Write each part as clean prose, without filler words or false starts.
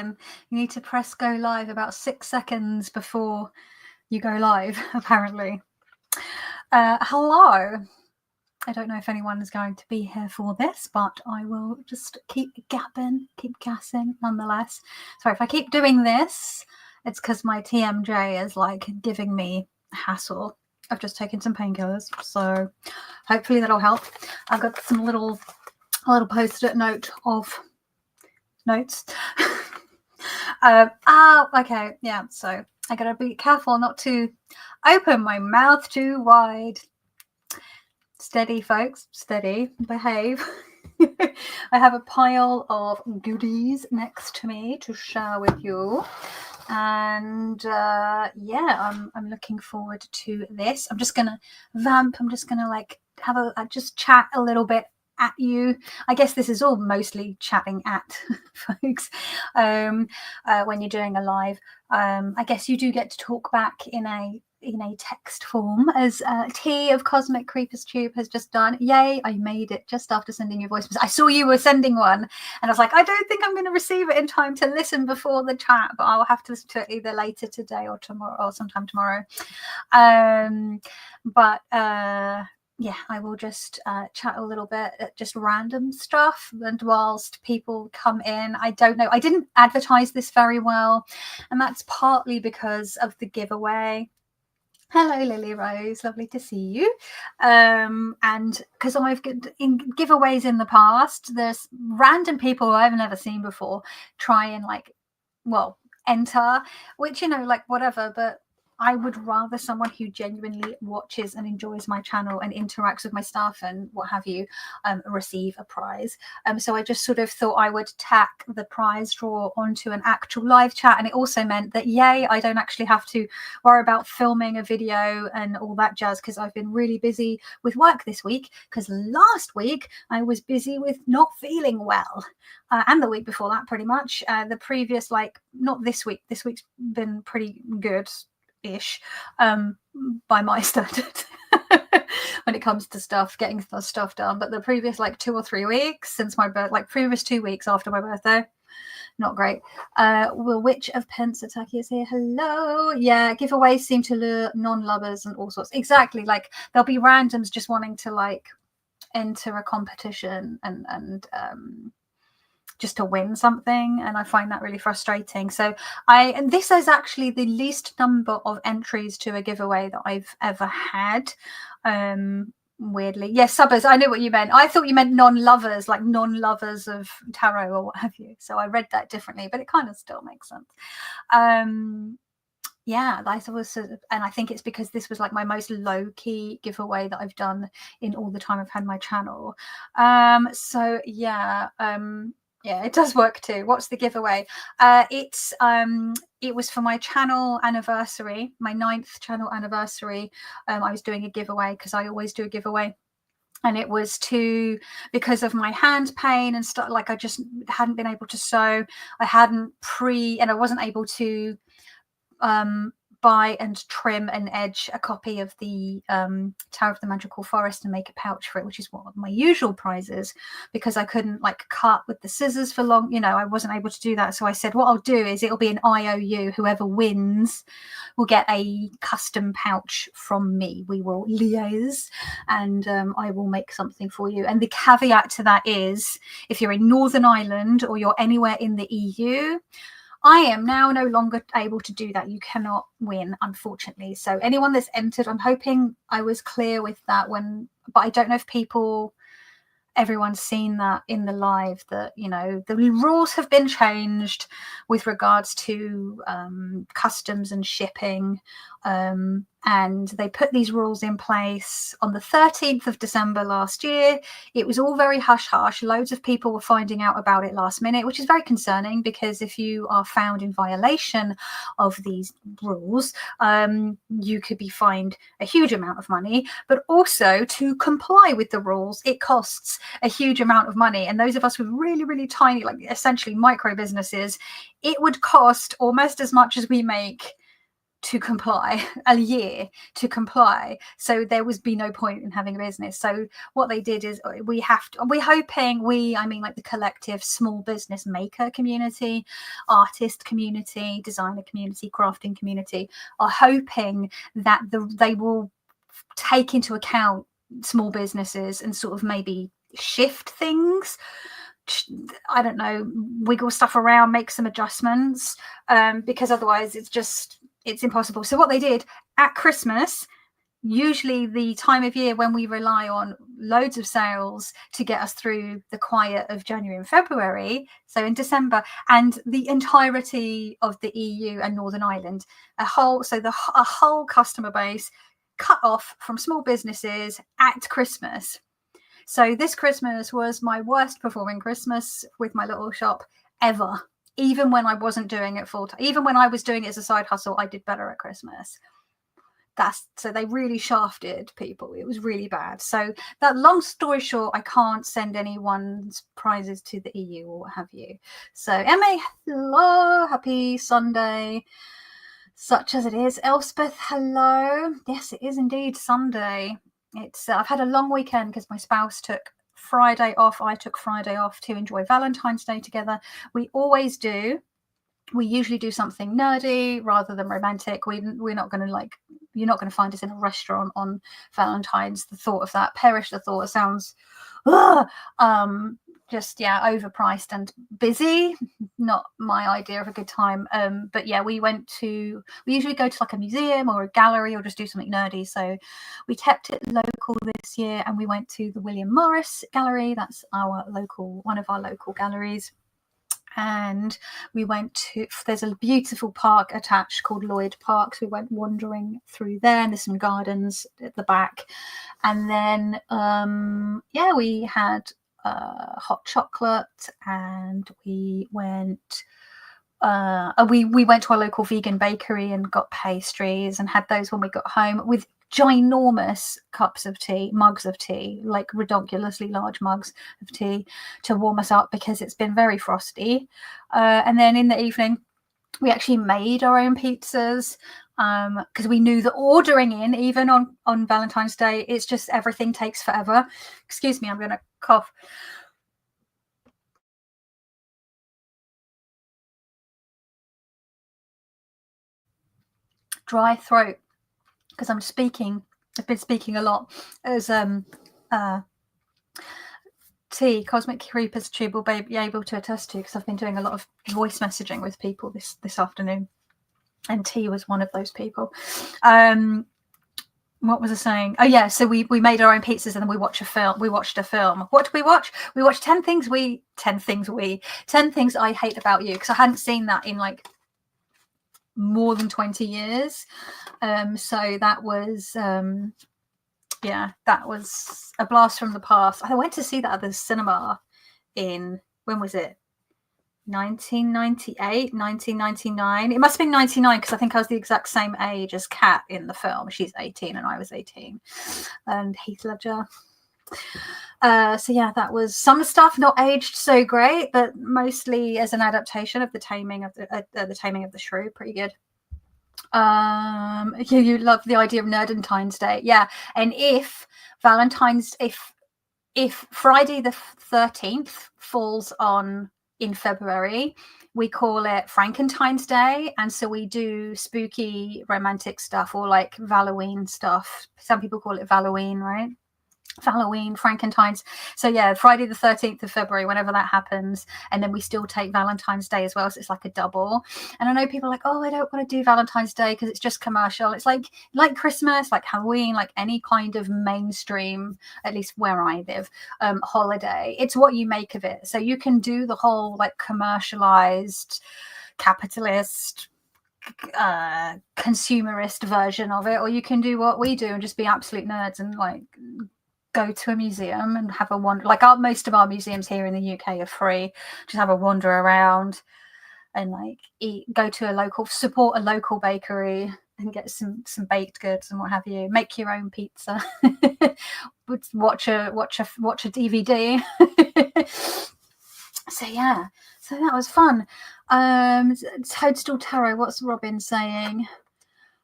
button. You need to press go live about 6 seconds before you go live, apparently. Hello. I don't know if anyone is going to be here for this, but I will just keep gassing nonetheless. Sorry, if I keep doing this, it's because my TMJ is like giving me hassle. I've just taken some painkillers, so hopefully that'll help. I've got a little post-it note of notes. Okay, yeah, so I gotta be careful not to open my mouth too wide. Steady, folks, steady, behave. I have a pile of goodies next to me to share with you. And yeah, I'm looking forward to this. I'm just gonna vamp. I'm just gonna like have just chat a little bit at you. I guess this is all mostly chatting at folks when you're doing a live. I guess you do get to talk back in a text form, as T of Cosmic Creepers Tube has just done. Yay, I made it just after sending your voice. I saw you were sending one and I was like, I don't think I'm going to receive it in time to listen before the chat, but I'll have to listen to it either later today or tomorrow or sometime tomorrow. Yeah, I will just chat a little bit at just random stuff, and whilst people come in, I don't know, I didn't advertise this very well, and that's partly because of the giveaway. Hello, Lily Rose. Lovely to see you. And because I've in giveaways in the past, there's random people I've never seen before try and enter, which, whatever. But I would rather someone who genuinely watches and enjoys my channel and interacts with my stuff and what have you receive a prize. So I just sort of thought I would tack the prize draw onto an actual live chat. And it also meant that, yay, I don't actually have to worry about filming a video and all that jazz, because I've been really busy with work this week, because last week I was busy with not feeling well. And the week before that, pretty much. The previous, not this week. This week's been pretty good-ish by my standards when it comes to getting stuff done. But the previous 2 or 3 weeks since my birth, previous 2 weeks after my birthday, not great. Will Witch of Pensataki is here. Hello. Yeah, giveaways seem to lure non-lovers and all sorts. Exactly. There'll be randoms just wanting to enter a competition and just to win something, and I find that really frustrating. So and this is actually the least number of entries to a giveaway that I've ever had. Weirdly, yes, subbers, I know what you meant. I thought you meant non-lovers, like non-lovers of tarot or what have you. So I read that differently, but it kind of still makes sense. Yeah, that was, and I think it's because this was my most low-key giveaway that I've done in all the time I've had my channel. So yeah. Yeah, it does work too. What's the giveaway? It was for my channel anniversary, my 9th channel anniversary. I was doing a giveaway because I always do a giveaway. And it was because of my hand pain and stuff, I just hadn't been able to sew. I hadn't and I wasn't able to buy and trim and edge a copy of the Tower of the Magical Forest and make a pouch for it, which is one of my usual prizes, because I couldn't cut with the scissors for long. I wasn't able to do that. So I said, what I'll do is it'll be an IOU. Whoever wins will get a custom pouch from me. We will liaise and I will make something for you. And the caveat to that is, if you're in Northern Ireland or you're anywhere in the EU, I am now no longer able to do that. You cannot win, unfortunately. So anyone that's entered, I'm hoping I was clear with that but I don't know if everyone's seen that in the live, that the rules have been changed with regards to customs and shipping, and they put these rules in place on the 13th of December last year. It was all very hush-hush. Loads of people were finding out about it last minute, which is very concerning, because if you are found in violation of these rules, you could be fined a huge amount of money. But also, to comply with the rules, it costs a huge amount of money. And those of us with really, really tiny, essentially micro businesses, it would cost almost as much as we make to comply, a year to comply. So there was be no point in having a business. So what they did is we're hoping, I mean like the collective small business maker community, artist community, designer community, crafting community are hoping that they will take into account small businesses and sort of maybe shift things. I don't know, wiggle stuff around, make some adjustments, because otherwise it's impossible. So what they did at Christmas, usually the time of year when we rely on loads of sales to get us through the quiet of January and February, so in December, and the entirety of the EU and Northern Ireland, a whole customer base cut off from small businesses at Christmas. So this Christmas was my worst performing Christmas with my little shop ever. Even when I wasn't doing it full time, even when I was doing it as a side hustle, I did better at Christmas. So they really shafted people. It was really bad. So that, long story short, I can't send anyone's prizes to the EU or what have you. So Emma, hello, happy Sunday, such as it is. Elspeth, hello. Yes, it is indeed Sunday. It's I've had a long weekend because my spouse took Friday off. I took Friday off to enjoy Valentine's Day together. We always do. We usually do something nerdy rather than romantic. We're not going to you're not going to find us in a restaurant on Valentine's. The thought of that, perish the thought. It sounds overpriced and busy. Not my idea of a good time. But yeah, we usually go to like a museum or a gallery or just do something nerdy. So we kept it local this year and we went to the William Morris Gallery. That's one of our local galleries. And we went to, there's a beautiful park attached called Lloyd Park. So we went wandering through there, and there's some gardens at the back. And then, we had hot chocolate, and we went we went to our local vegan bakery and got pastries and had those when we got home, with ginormous mugs of tea, like ridiculously large mugs of tea to warm us up because it's been very frosty. And then in the evening, we actually made our own pizzas because we knew that ordering in, even on Valentine's Day, it's just everything takes forever. Excuse me, I'm going to cough. Dry throat because I've been speaking a lot as T, Cosmic Creepers Tube will be able to attest to, because I've been doing a lot of voice messaging with people this afternoon, and T was one of those people. What was I saying? Oh yeah, so we made our own pizzas and then we watched a film. What did we watch? We watched 10 things I hate about you, because I hadn't seen that in like more than 20 years. So that was that was a blast from the past. I went to see that at the cinema in, when was it? 1998, 1999. It must have been 99 because I think I was the exact same age as Kat in the film. She's 18 and I was 18. And Heath Ledger. So yeah, that was some stuff not aged so great, but mostly as an adaptation of the Taming of the Shrew. Pretty good. You love the idea of Nerdentine's Day. Yeah. And if Friday the 13th falls in February, we call it Frankentine's Day, and so we do spooky romantic stuff, or like Halloween stuff. Some people call it Halloween, right? Halloween, Frankentine's. So yeah, Friday the 13th of February, whenever that happens, and then we still take Valentine's Day as well, so it's like a double. And I know people are like, oh, I don't want to do Valentine's Day because it's just commercial. It's like Christmas, like Halloween, like any kind of mainstream, at least where I live, holiday. It's what you make of it. So you can do the whole like commercialized, capitalist, consumerist version of it, or you can do what we do and just be absolute nerds and like go to a museum and have a wander. Like most of our museums here in the UK are free. Just have a wander around and like support a local bakery and get some baked goods and what have you. Make your own pizza. watch a DVD. So yeah, so that was fun. Toadstool Tarot, what's Robin saying?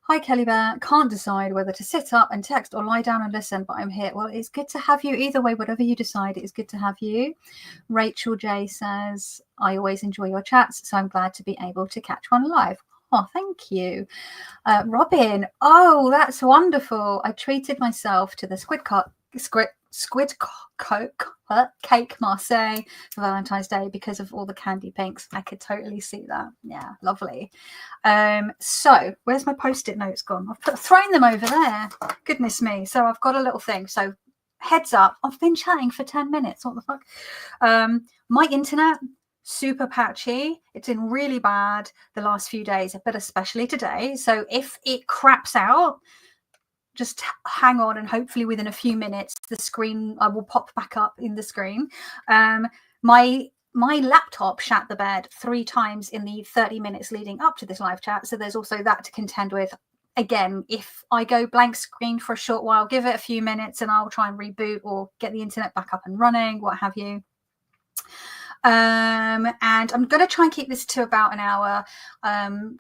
Hi, Kelly Bear. Can't decide whether to sit up and text or lie down and listen, but I'm here. Well, it's good to have you either way. Whatever you decide, it's good to have you. Rachel J says, I always enjoy your chats, so I'm glad to be able to catch one live. Oh, thank you. Robin, oh, that's wonderful. I treated myself to the cake Marseille for Valentine's Day because of all the candy pinks. I could totally see that. Yeah, lovely. So where's my post-it notes gone? I've thrown them over there. Goodness me. So I've got a little thing. So heads up, I've been chatting for 10 minutes. What the fuck? My internet, super patchy. It's been really bad the last few days, but especially today. So if it craps out, just hang on, and hopefully within a few minutes the screen I will pop back up in the screen. My laptop shat the bed 3 times in the 30 minutes leading up to this live chat, so there's also that to contend with. Again, if I go blank screen for a short while, give it a few minutes and I'll try and reboot or get the internet back up and running, what have you. And I'm going to try and keep this to about an hour,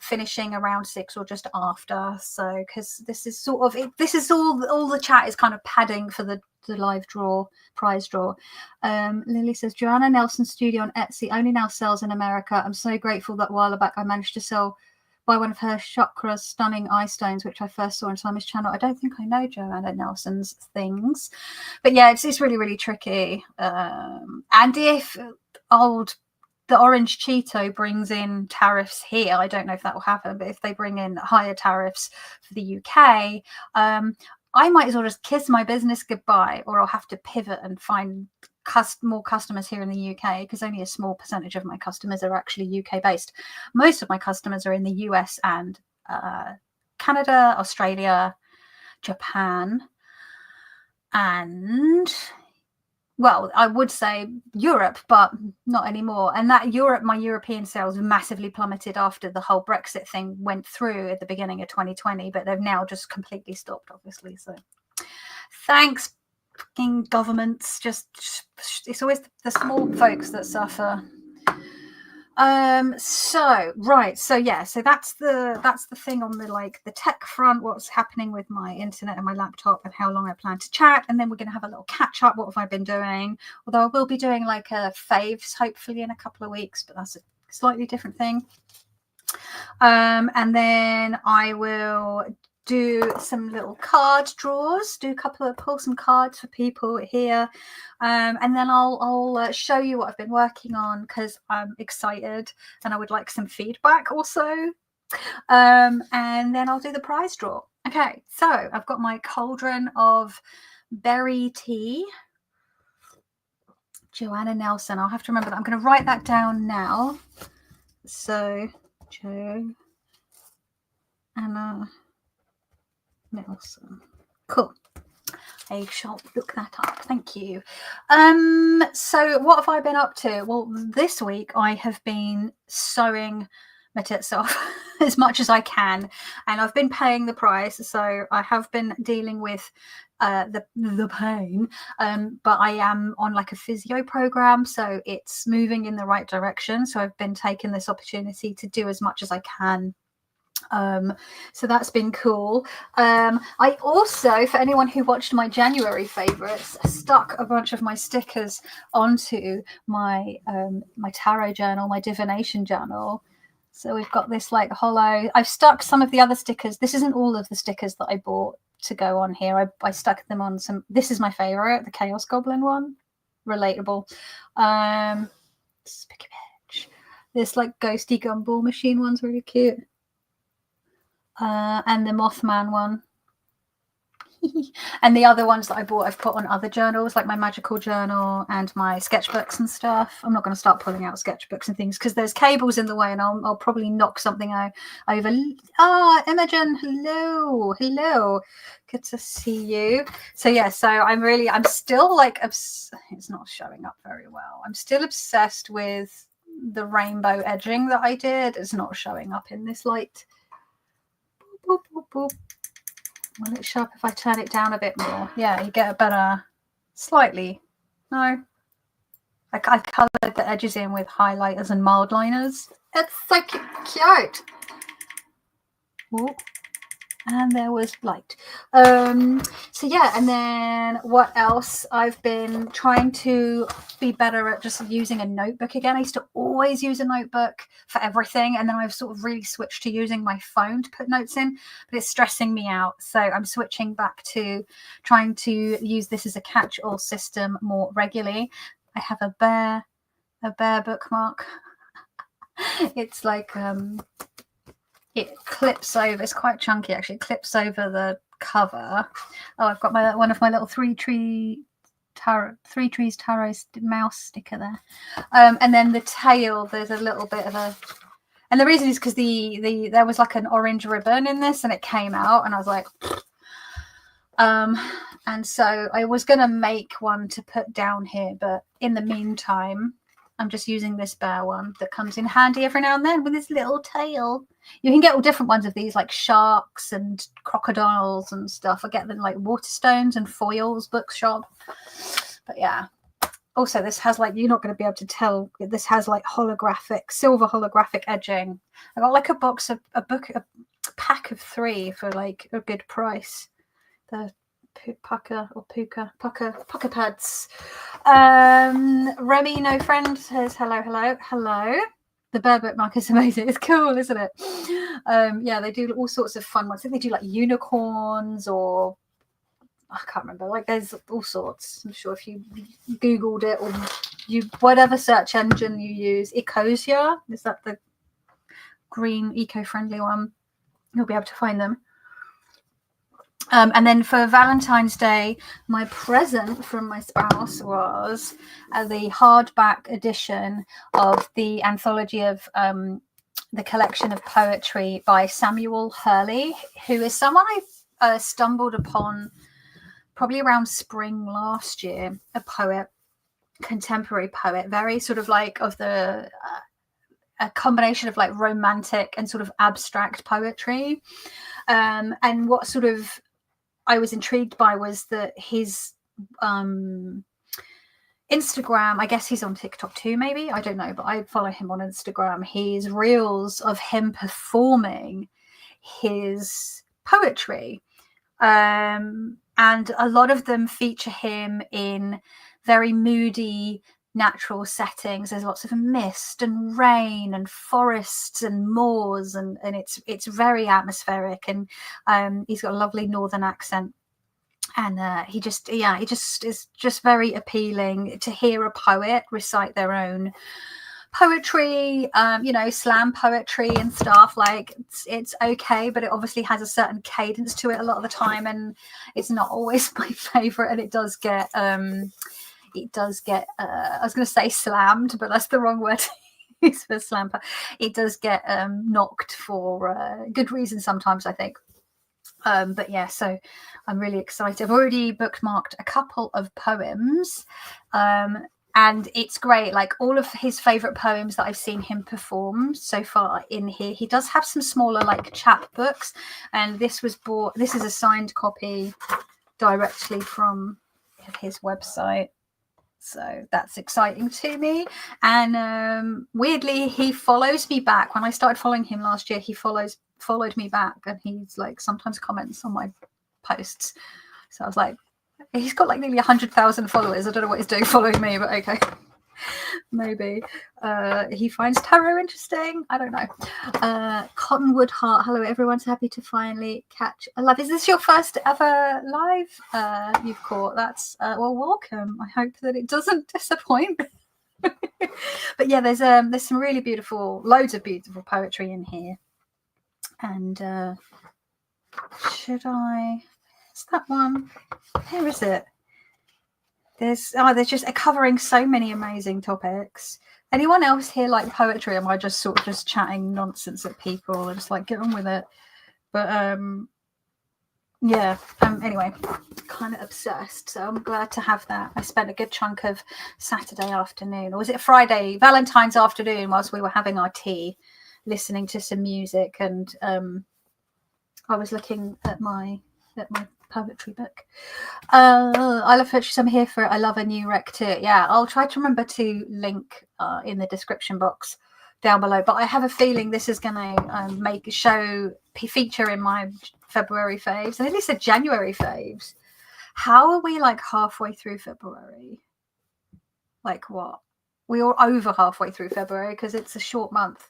finishing around 6 or just after. So, because this is sort of this is all the chat is kind of padding for the live prize draw. Lily says Joanna Nelson's studio on Etsy only now sells in America. I'm so grateful that a while back I managed to buy one of her chakras stunning eye stones, which I first saw on Simon's channel. I don't think I know Joanna Nelson's things, but yeah, it's really, really tricky. And if the Orange Cheeto brings in tariffs here, I don't know if that will happen, but if they bring in higher tariffs for the UK, I might as well just kiss my business goodbye, or I'll have to pivot and find more customers here in the UK, because only a small percentage of my customers are actually UK based. Most of my customers are in the US and Canada, Australia, Japan, and well, I would say Europe, but not anymore. And that my European sales massively plummeted after the whole Brexit thing went through at the beginning of 2020, but they've now just completely stopped, obviously. So thanks, fucking governments. Just it's always the small folks that suffer. So yeah, so that's the thing on the tech front, what's happening with my internet and my laptop and how long I plan to chat. And then we're going to have a little catch up. What have I been doing? Although I will be doing a faves hopefully in a couple of weeks, but that's a slightly different thing. And then I will do some little card draws, pull some cards for people here, and then I'll show you what I've been working on, because I'm excited and I would like some feedback also, and then I'll do the prize draw. Okay, so I've got my cauldron of berry tea. Joanna Nelson, I'll have to remember that. I'm going to write that down now. So Joanna Nelson. Cool. I shall look that up. Thank you. So what have I been up to? Well, this week I have been sewing my tits off as much as I can, and I've been paying the price. So I have been dealing with the pain, but I am on a physio program, so it's moving in the right direction. So I've been taking this opportunity to do as much as I can. So that's been cool. I also, for anyone who watched my January favorites, stuck a bunch of my stickers onto my my tarot journal, my divination journal. So we've got this hollow. I've stuck some of the other stickers. This isn't all of the stickers that I bought to go on here. I stuck them on some. This is my favorite, the Chaos Goblin one. Relatable. Spiky bitch. This ghosty gumball machine one's really cute. And the Mothman one. And the other ones that I bought, I've put on other journals, like my magical journal and my sketchbooks and stuff. I'm not going to start pulling out sketchbooks and things because there's cables in the way, and I'll probably knock something over. Imogen, hello, good to see you. So yeah, so I'm still it's not showing up very well. I'm still obsessed with the rainbow edging that I did. It's not showing up in this light. Boop, boop, boop. Will it show up if I turn it down a bit more? Yeah, you get a better, slightly. No. I coloured the edges in with highlighters and mild liners. It's so cute. Ooh. and there was light. So yeah, and then what else? I've been trying to be better at just using a notebook again. I used to always use a notebook for everything, and then I've sort of really switched to using my phone to put notes in, but it's stressing me out. So I'm switching back to trying to use this as a catch-all system more regularly. I have a bear bookmark. It's like it clips over. It's quite chunky actually. It clips over the cover. Oh, I've got one of my little three trees tarot mouse sticker there. And then the tail, there's a little bit of a, and the reason is because there was like an orange ribbon in this and it came out and I was like and so I was gonna make one to put down here, but in the meantime I'm just using this bear one that comes in handy every now and then with his little tail. You can get all different ones of these, like sharks and crocodiles and stuff. I get them like Waterstones and Foils bookshop. But yeah. Also, this has like, you're not going to be able to tell. This has like silver holographic edging. I got like a pack of 3 for like a good price. The pucker pads. Remy, no friend, says hello. The bear bookmark is amazing. It's cool, isn't it? Yeah, they do all sorts of fun ones. I think they do like unicorns, or I can't remember. Like there's all sorts. I'm sure if you Googled it, or whatever search engine you use, Ecosia, is that the green eco-friendly one? You'll be able to find them. And then for Valentine's Day, my present from my spouse was the hardback edition of the anthology of the collection of poetry by Samuel Hurley, who is someone I stumbled upon probably around spring last year, a poet, contemporary poet, very sort of like of the a combination of like romantic and sort of abstract poetry. And what sort of I was intrigued by was that his Instagram, I guess he's on TikTok too, maybe, I don't know, but I follow him on Instagram. His reels of him performing his poetry, and a lot of them feature him in very moody natural settings. There's lots of mist and rain and forests and moors, and it's very atmospheric, and he's got a lovely northern accent, and he just is just very appealing to hear a poet recite their own poetry, slam poetry and stuff. Like it's okay, but it obviously has a certain cadence to it a lot of the time, and it's not always my favorite, and it does get I was going to say slammed, but that's the wrong word to use for slam. It does get knocked for good reason sometimes, I think. But yeah, so I'm really excited. I've already bookmarked a couple of poems, and it's great. Like all of his favorite poems that I've seen him perform so far in here. He does have some smaller like chapbooks, and this is a signed copy directly from his website. So that's exciting to me. And weirdly, he follows me back. When I started following him last year, he followed me back, and he's like sometimes comments on my posts. So I was like, he's got like nearly 100,000 followers. I don't know what he's doing following me, but okay. Maybe he finds tarot interesting. I don't know. Cottonwood Heart, hello everyone, so happy to finally catch a live. Is this your first ever live you've caught? That's well, welcome. I hope that it doesn't disappoint. But yeah, there's some really loads of beautiful poetry in here. And is that one? Where is it? There's just covering so many amazing topics. Anyone else here like poetry? Am I just sort of just chatting nonsense at people and just like get on with it? But yeah. Anyway, kind of obsessed. So I'm glad to have that. I spent a good chunk of Saturday afternoon, or was it Friday, Valentine's afternoon, whilst we were having our tea, listening to some music, and I was looking at my poetry book. I love poetry, so I'm here for it. I love a new rec too. Yeah, I'll try to remember to link in the description box down below, but I have a feeling this is going to feature in my February faves. I nearly said January faves. How are we like halfway through February? Like what? We're over halfway through February because it's a short month.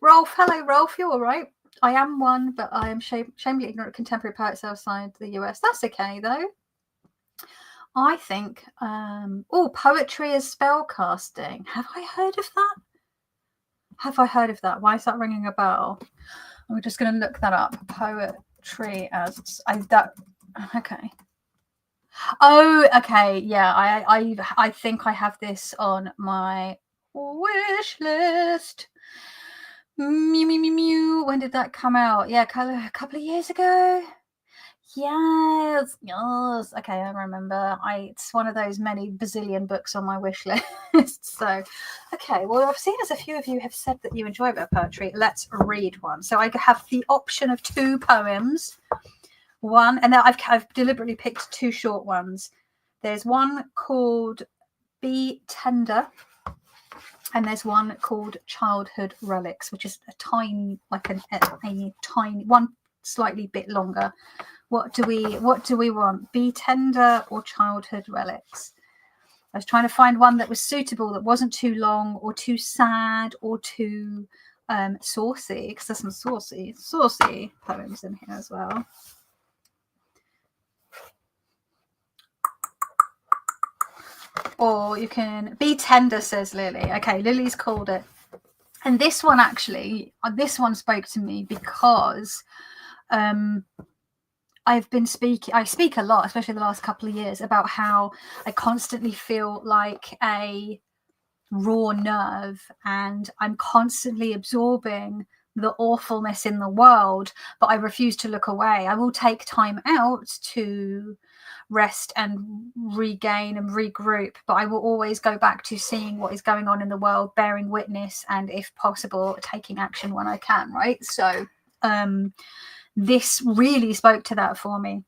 Rolf, hello Rolf, you all right? I am one, but I am shamefully ignorant of contemporary poets outside the US. That's okay though. I think, poetry is spell casting. Have I heard of that? Why is that ringing a bell? We're just going to look that up. Poetry as okay. Oh, okay. Yeah, I think I have this on my wish list. When did that come out? Yeah, a couple of years ago. Yes. Okay, I remember. It's one of those many bazillion books on my wish list. So, okay. Well, I've seen as a few of you have said that you enjoy a bit of poetry. Let's read one. So I have the option of 2 poems. One, and I've deliberately picked 2 short ones. There's one called "Be Tender," and there's one called "Childhood Relics," which is a tiny one, slightly bit longer. What do we want? Be Tender or Childhood Relics? I was trying to find one that was suitable, that wasn't too long or too sad or too saucy, because there's some saucy poems in here as well. Or you can Be Tender, says Lily. Okay, Lily's called it. And this one spoke to me because I speak a lot, especially the last couple of years, about how I constantly feel like a raw nerve and I'm constantly absorbing the awfulness in the world, but I refuse to look away. I will take time out to rest and regain and regroup, but I will always go back to seeing what is going on in the world, bearing witness, and if possible, taking action when I can, right? So this really spoke to that for me.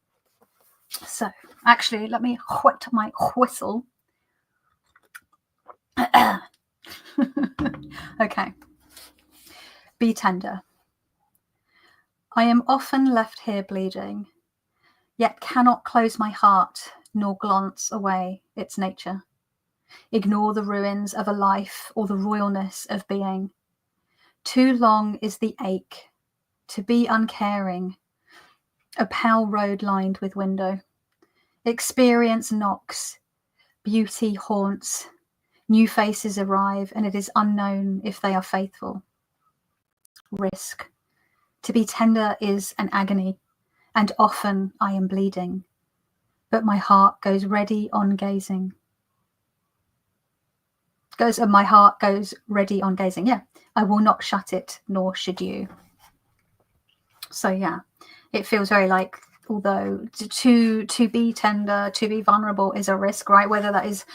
So actually, let me whet my whistle. Okay. Be tender. I am often left here bleeding, yet cannot close my heart nor glance away its nature. Ignore the ruins of a life or the royalness of being. Too long is the ache to be uncaring, a pale road lined with window. Experience knocks, beauty haunts, new faces arrive, and it is unknown if they are faithful. Risk. To be tender is an agony, and often I am bleeding, but my heart goes ready on gazing. My heart goes ready on gazing. Yeah, I will not shut it, nor should you. So yeah, it feels very like, although to be tender, to be vulnerable is a risk, right? Whether that is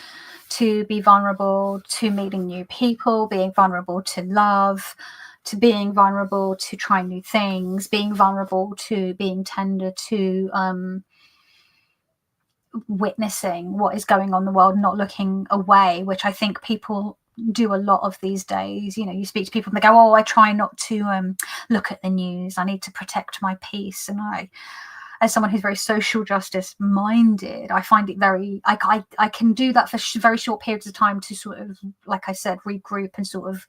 to be vulnerable to meeting new people, being vulnerable to love, to being vulnerable to trying new things, being vulnerable to being tender to witnessing what is going on in the world, not looking away, which I think people do a lot of these days. You know, you speak to people and they go, oh, I try not to look at the news. I need to protect my peace. And I, as someone who's very social justice minded, I find it very, I can do that for very short periods of time to sort of, like I said, regroup and sort of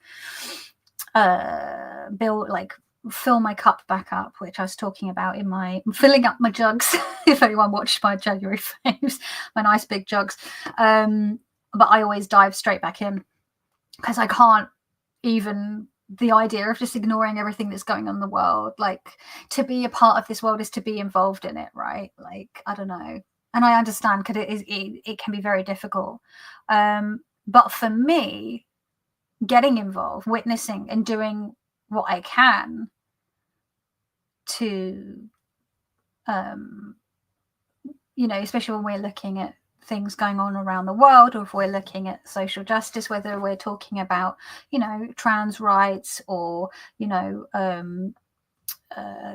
fill my cup back up, which I was talking about in my filling up my jugs. If anyone watched my January faves, my nice big jugs. But I always dive straight back in because I can't even, the idea of just ignoring everything that's going on in the world, like to be a part of this world is to be involved in it, right? Like, I don't know. And I understand because it can be very difficult. But for me, getting involved, witnessing and doing what I can to, especially when we're looking at things going on around the world, or if we're looking at social justice, whether we're talking about, trans rights or,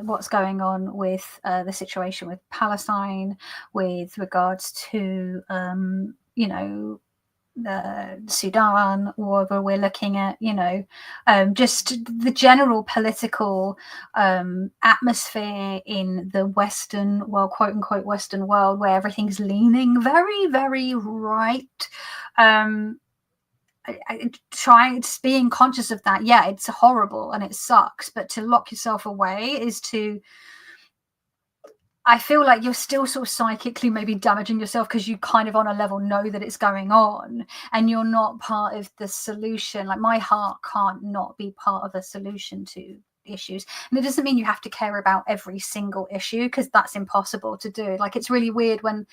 what's going on with the situation with Palestine, with regards to, Sudan, or whether we're looking at, just the general political atmosphere in the Western world, quote unquote Western world, where everything's leaning very, very right. Trying to being conscious of that. Yeah, it's horrible and it sucks, but to lock yourself away is to, I feel like you're still sort of psychically maybe damaging yourself, because you kind of on a level know that it's going on and you're not part of the solution. Like, my heart can't not be part of a solution to issues. And it doesn't mean you have to care about every single issue, because that's impossible to do. Like, it's really weird when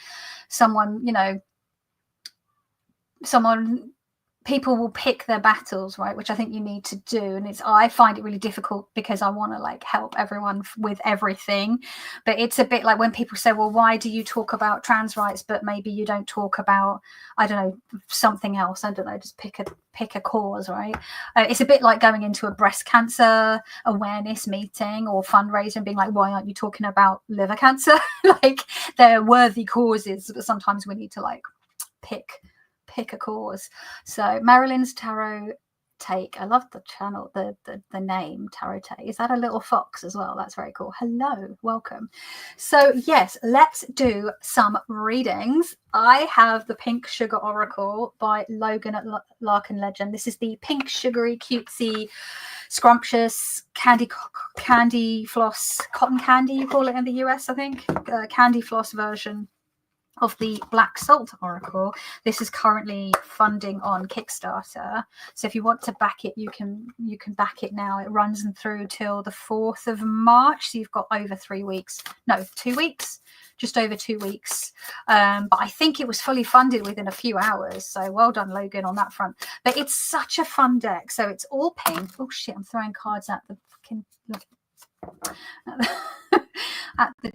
someone, people will pick their battles, right, which I think you need to do, and I find it really difficult because I want to like help everyone with everything. But it's a bit like when people say, well, why do you talk about trans rights but maybe you don't talk about, I don't know, something else, I don't know, just pick a cause, right? It's a bit like going into a breast cancer awareness meeting or fundraiser and being like, why aren't you talking about liver cancer? Like, they're worthy causes, but sometimes we need to like pick a cause. So Marilyn's tarot take, I love the channel, the name tarot take. Is that a little fox as well? That's very cool. Hello, welcome. So yes, let's do some readings. I have the Pink Sugar Oracle by Logan at Larkin Legend. This is the pink, sugary, cutesy, scrumptious candy floss, cotton candy you call it in the US, I think, candy floss version of the Black Salt Oracle. This is currently funding on Kickstarter, so if you want to back it, you can back it now. It runs through till the 4th of March, so you've got over 3 weeks, no, 2 weeks, just over 2 weeks. But I think it was fully funded within a few hours, so well done, Logan, on that front. But it's such a fun deck. So it's all pink. Oh shit, I'm throwing cards at the fucking at the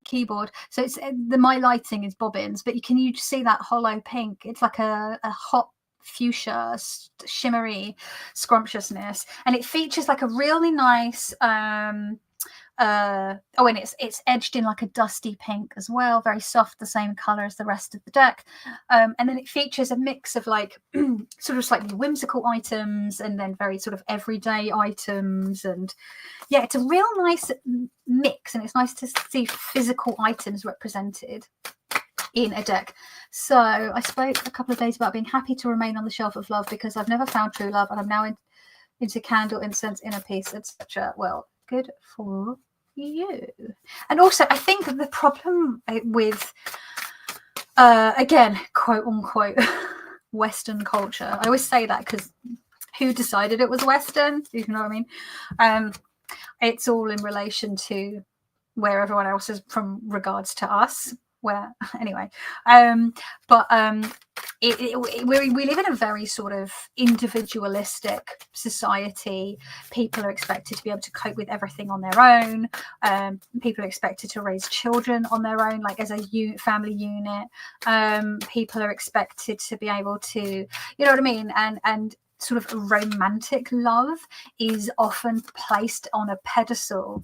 keyboard. So it's my lighting is bobbins, but you see that hollow pink? It's like a hot fuchsia, shimmery scrumptiousness, and it features like a really nice and it's edged in like a dusty pink as well, very soft, the same color as the rest of the deck. And then it features a mix of like sort of slightly whimsical items and then very sort of everyday items. And yeah, it's a real nice mix, and it's nice to see physical items represented in a deck. So I spoke a couple of days about being happy to remain on the shelf of love because I've never found true love, and I'm now into candle, incense, inner peace, etc. Well, good for you. And also, I think the problem with again, quote unquote, Western culture, I always say that because who decided it was Western? You know what I mean? It's all in relation to where everyone else is from regards to us. Where anyway, we live in a very sort of individualistic society. People are expected to be able to cope with everything on their own. People are expected to raise children on their own, like as a family unit. People are expected to be able to, you know what I mean, and sort of romantic love is often placed on a pedestal.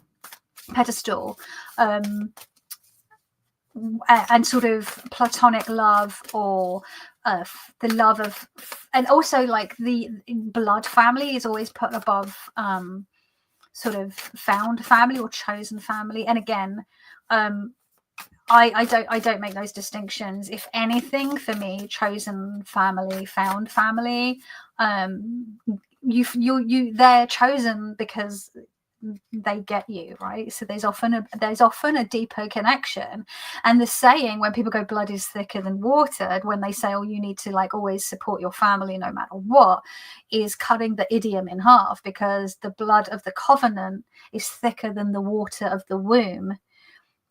And sort of platonic love, or the love of, and also like the blood family is always put above sort of found family or chosen family. And again, I don't make those distinctions. If anything, for me, chosen family, found family, they're chosen because they get you, right? So there's often a deeper connection. And the saying, when people go blood is thicker than water, when they say, oh, you need to like always support your family no matter what, is cutting the idiom in half, because the blood of the covenant is thicker than the water of the womb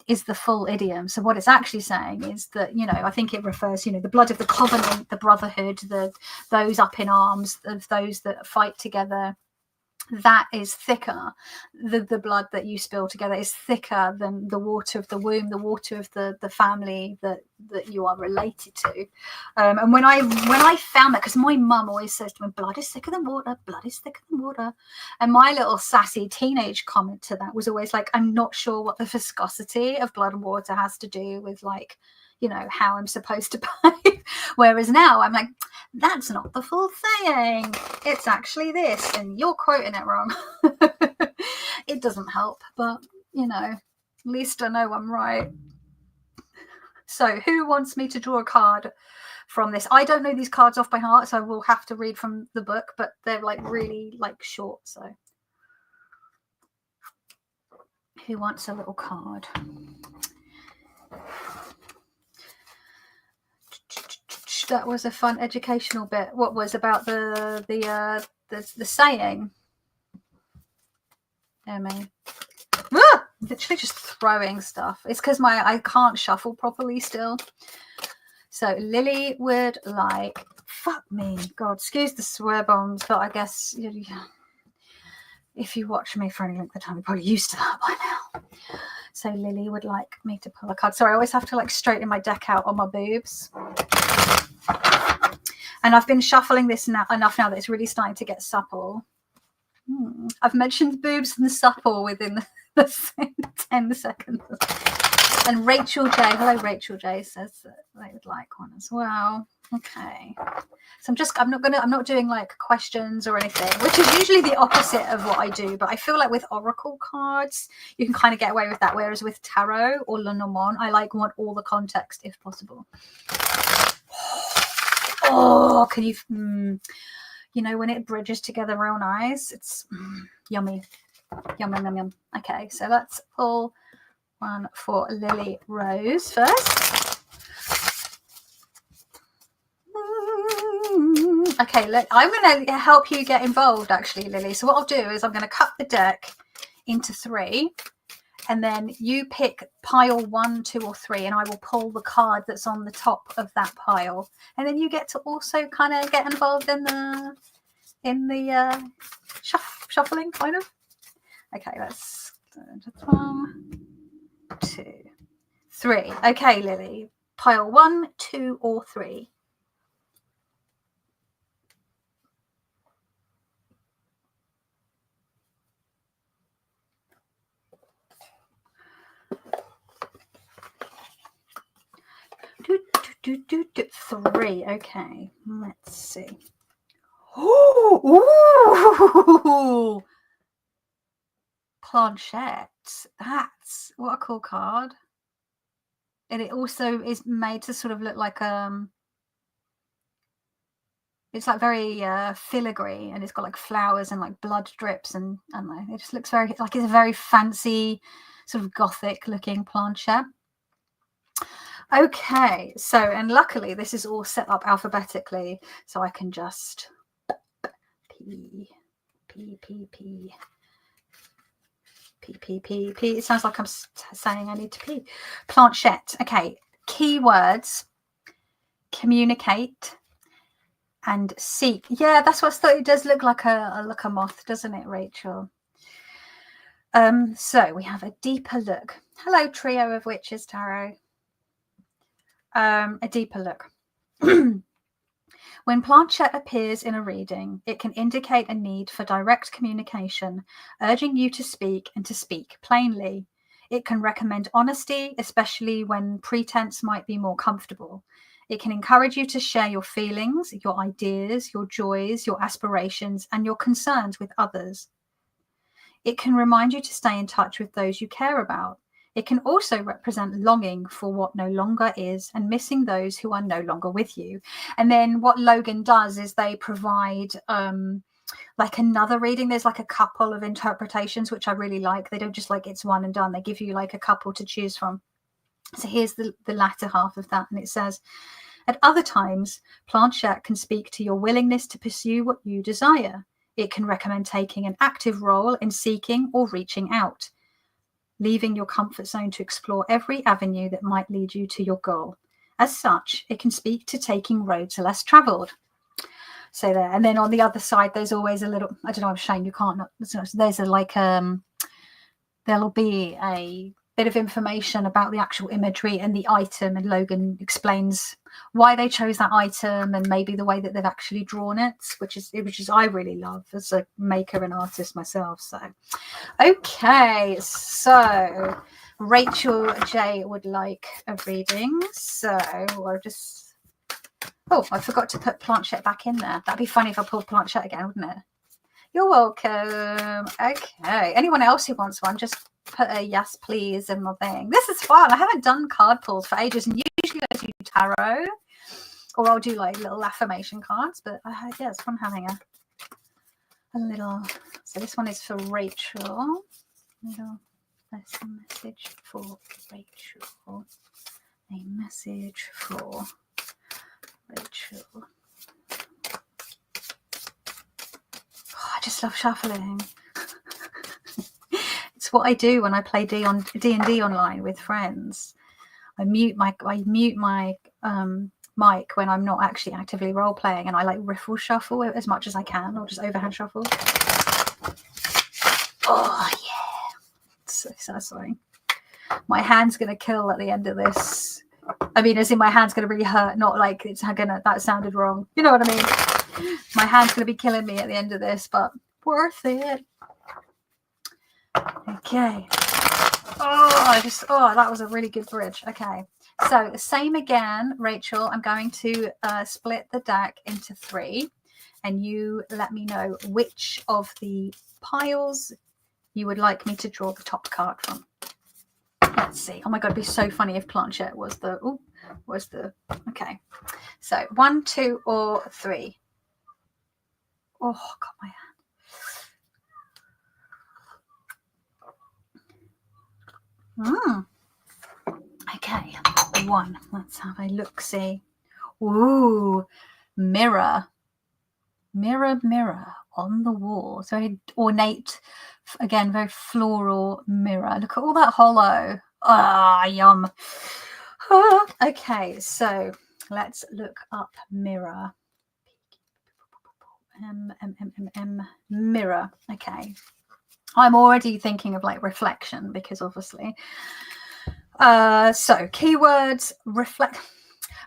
is the full idiom. So what it's actually saying is that, I think it refers, the blood of the covenant, the brotherhood, those up in arms, of those that fight together, that is thicker. The blood that you spill together is thicker than the water of the womb, the water of the family that you are related to. And when I found that, because my mum always says to me, blood is thicker than water, blood is thicker than water. And my little sassy teenage comment to that was always like, I'm not sure what the viscosity of blood and water has to do with like, you know, how I'm supposed to behave. Whereas now I'm like, that's not the full saying. It's actually this, and you're quoting it wrong. It doesn't help, but, you know, at least I know I'm right. So who wants me to draw a card from this? I don't know these cards off by heart, so I will have to read from the book, but they're like really like short. So who wants a little card? That was a fun educational bit. What was about the saying? I mean, literally just throwing stuff. It's because I can't shuffle properly still. So Lily would like, fuck me, God, excuse the swear bombs, but I guess if you watch me for any length of time, you're probably used to that by now. So Lily would like me to pull a card. Sorry, I always have to like straighten my deck out on my boobs. And I've been shuffling this enough now that it's really starting to get supple. I've mentioned boobs and supple within the 10 seconds. And Rachel J, hello Rachel J, says that they would like one as well. Okay. So I'm not doing like questions or anything, which is usually the opposite of what I do. But I feel like with oracle cards, you can kind of get away with that. Whereas with tarot or Lenormand, I want all the context if possible. Oh, can you, you know, when it bridges together real nice, it's yummy. Yum, yum, yum, yum. Okay, so let's pull one for Lily Rose first. Okay, look, I'm going to help you get involved, actually, Lily. So what I'll do is I'm going to cut the deck into 3. And then you pick pile 1, 2, or 3, and I will pull the card that's on the top of that pile. And then you get to also kind of get involved in the shuffling, kind of. Okay, let's 1, 2, 3. Okay, Lily, pile 1, 2, or 3. Do 3. Okay, let's see. Ooh, planchette. That's what a cool card. And it also is made to sort of look like it's like very filigree, and it's got like flowers and like blood drips, and I don't know, it just looks very like it's a very fancy sort of gothic looking planchette. Okay, so, and luckily this is all set up alphabetically, so I can just P. It sounds like I'm saying I need to pee. Planchette. Okay, keywords: communicate and seek. Yeah, that's what I thought. It does look like a moth, doesn't it, Rachel? So we have a deeper look. Hello, trio of witches tarot. A deeper look. When planchette appears in a reading, it can indicate a need for direct communication, urging you to speak and to speak plainly. It can recommend honesty, especially when pretense might be more comfortable. It can encourage you to share your feelings, your ideas, your joys, your aspirations, and your concerns with others. It can remind you to stay in touch with those you care about. It can also represent longing for what no longer is and missing those who are no longer with you. And then what Logan does is they provide like another reading. There's like a couple of interpretations, which I really like. They don't just like it's one and done. They give you like a couple to choose from. So here's the latter half of that. And it says, at other times, planchette can speak to your willingness to pursue what you desire. It can recommend taking an active role in seeking or reaching out, leaving your comfort zone to explore every avenue that might lead you to your goal. As such, it can speak to taking roads less traveled. So there, and then on the other side, there's always a little, I don't know, Shane, you can't, there's a like, there'll be a bit of information about the actual imagery and the item, and Logan explains why they chose that item and maybe the way that they've actually drawn it, which is I really love as a maker and artist myself. So okay, so Rachel J would like a reading. So we'll just... Oh, I forgot to put Planchette back in there. That'd be funny if I pulled Planchette again, wouldn't it? You're welcome. Okay. Anyone else who wants one, just put a yes, please in the thing. This is fun. I haven't done card pulls for ages, and usually I do tarot, or I'll do like little affirmation cards. But yeah, it's fun having a little. So this one is for Rachel. That's a message for Rachel. A message for Rachel. Oh, I just love shuffling. It's what I do when I play D&D online with friends. I mute my mic when I'm not actually actively role playing, and I like riffle shuffle as much as I can, or just overhand shuffle. Oh yeah, it's so satisfying. My hand's gonna kill at the end of this. I mean, as in my hand's gonna really hurt, not like it's gonna. That sounded wrong. You know what I mean? My hand's gonna be killing me at the end of this, but worth it. Okay. Oh, that was a really good bridge. Okay. So the same again, Rachel. I'm going to split the deck into 3, and you let me know which of the piles you would like me to draw the top card from. Let's see. Oh my God, it'd be so funny if Planchette was the. Okay. So 1, 2, or 3. Oh, God, my hand. Okay, 1. Let's have a look-see. Ooh, mirror. Mirror, mirror on the wall. So very ornate, again, very floral mirror. Look at all that hollow. Ah, yum. Okay, so let's look up mirror. Mirror. Okay. I'm already thinking of like reflection, because obviously... so keywords, reflect.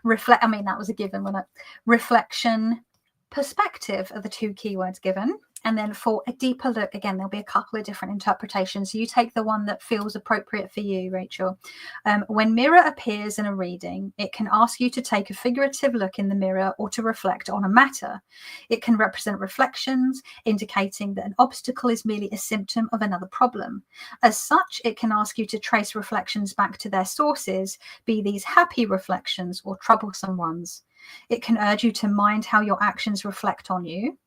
I mean, that was a given, wasn't it? Reflection, perspective are the 2 keywords given. And then for a deeper look, again, there'll be a couple of different interpretations. You take the one that feels appropriate for you, Rachel. When mirror appears in a reading, it can ask you to take a figurative look in the mirror or to reflect on a matter. It can represent reflections, indicating that an obstacle is merely a symptom of another problem. As such, it can ask you to trace reflections back to their sources, be these happy reflections or troublesome ones. It can urge you to mind how your actions reflect on you.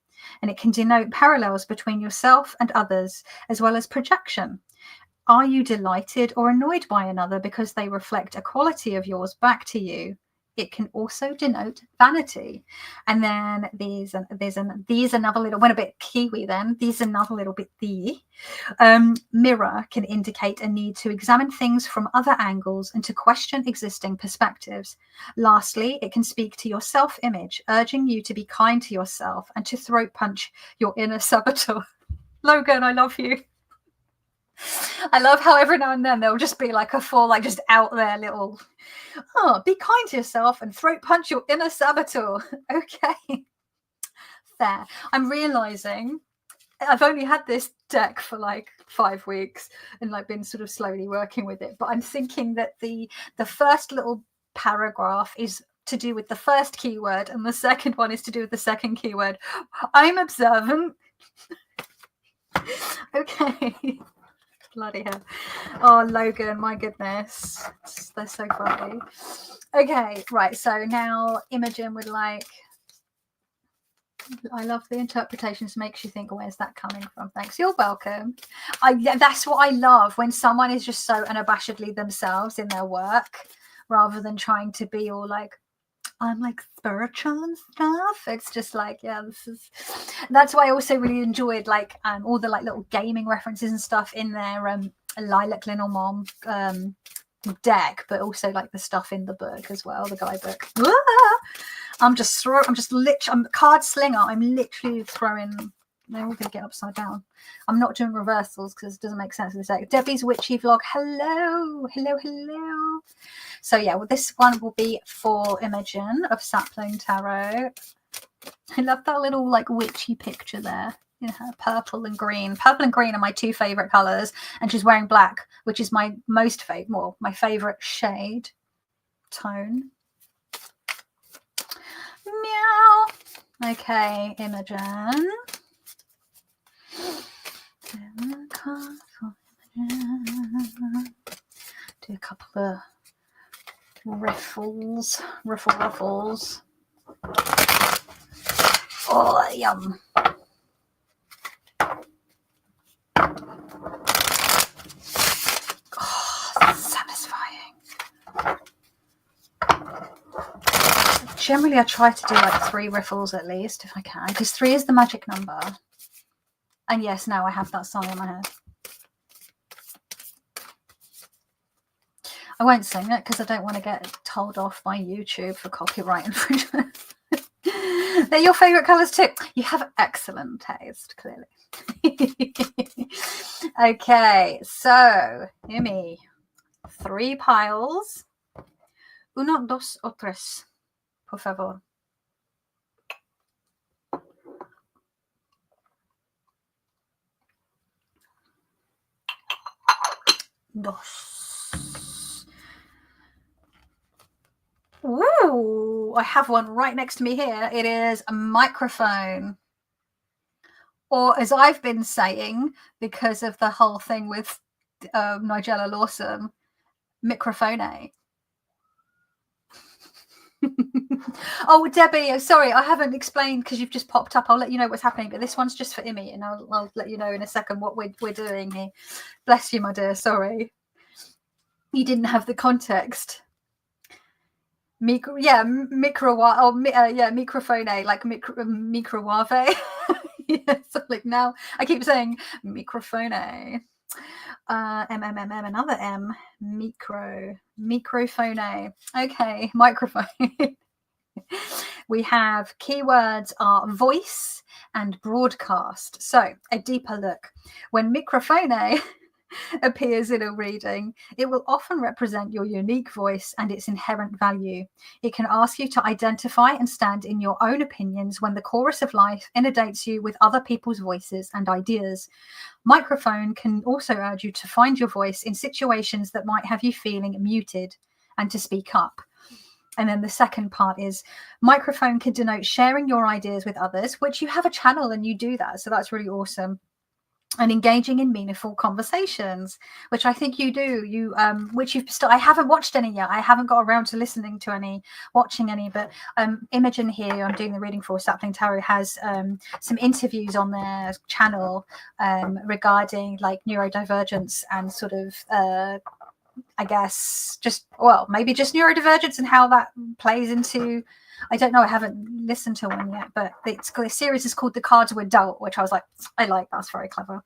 And it can denote parallels between yourself and others, as well as projection. Are you delighted or annoyed by another because they reflect a quality of yours back to you? It can also denote vanity. And then these another little, went a bit Kiwi then, these another little bit mirror can indicate a need to examine things from other angles and to question existing perspectives. Lastly, it can speak to your self-image, urging you to be kind to yourself and to throat punch your inner saboteur. Logan, I love you. I love how every now and then there'll just be like a full, like just out there little, be kind to yourself and throat punch your inner saboteur. Okay. Fair. I'm realizing I've only had this deck for like 5 weeks and like been sort of slowly working with it. But I'm thinking that the first little paragraph is to do with the first keyword and the second one is to do with the second keyword. I'm observant. Okay. Bloody hell. Oh, Logan, my goodness. They're so funny. Okay, right. So now Imogen would like... I love the interpretations. Makes you think, where's that coming from? Thanks. You're welcome. That's what I love, when someone is just so unabashedly themselves in their work, rather than trying to be all like, I'm like spiritual and stuff. It's just like, yeah, that's why I also really enjoyed like all the like little gaming references and stuff in their Lilac Linnell deck, but also like the stuff in the book as well, the guidebook. I'm a card slinger. I'm literally throwing. They're all going to get upside down. I'm not doing reversals because it doesn't make sense in this deck. Debbie's Witchy Vlog. Hello. Hello, hello. So yeah, well, this one will be for Imogen of Sapling Tarot. I love that little like witchy picture there. purple and green. Purple and green are my two favorite colors, and she's wearing black, which is my my favorite shade tone. Meow. Okay, Imogen. Do a couple of ruffles. Oh, yum. Oh, satisfying. Generally, I try to do like 3 riffles at least if I can, because 3 is the magic number. And yes, now I have that song in my head. I won't sing it because I don't want to get told off by YouTube for copyright infringement. They're your favourite colours too. You have excellent taste, clearly. Okay, so, Imi, 3 piles. 1, 2 o 3, por favor. Dos. Ooh, I have one right next to me here. It is a microphone. Or as I've been saying, because of the whole thing with Nigella Lawson, microphone. Oh, Debbie, sorry, I haven't explained because you've just popped up. I'll let you know what's happening, but this one's just for Imi, and I'll let you know in a second what we're doing here. Bless you, my dear. Sorry. You didn't have the context. Microphone, like microwave. Yeah, so like now I keep saying microphone. Another M, microphone. Okay, microphone. We have keywords are voice and broadcast. So a deeper look. When microphone appears in a reading, it will often represent your unique voice and its inherent value. It can ask you to identify and stand in your own opinions when the chorus of life inundates you with other people's voices and ideas. Microphone can also urge you to find your voice in situations that might have you feeling muted and to speak up. And then the second part is microphone can denote sharing your ideas with others, which you have a channel and you do that. So that's really awesome. And engaging in meaningful conversations, which I think you do. Which you've I haven't watched any yet. I haven't got around to listening to any, watching any. But Imogen here, I'm doing the reading for Sapling Tarot, has some interviews on their channel regarding like neurodivergence and sort of, I guess, maybe just neurodivergence and how that plays into. I don't know. I haven't listened to one yet, but the series is called The Cards Were Dealt, which I was like, I like. That's very clever.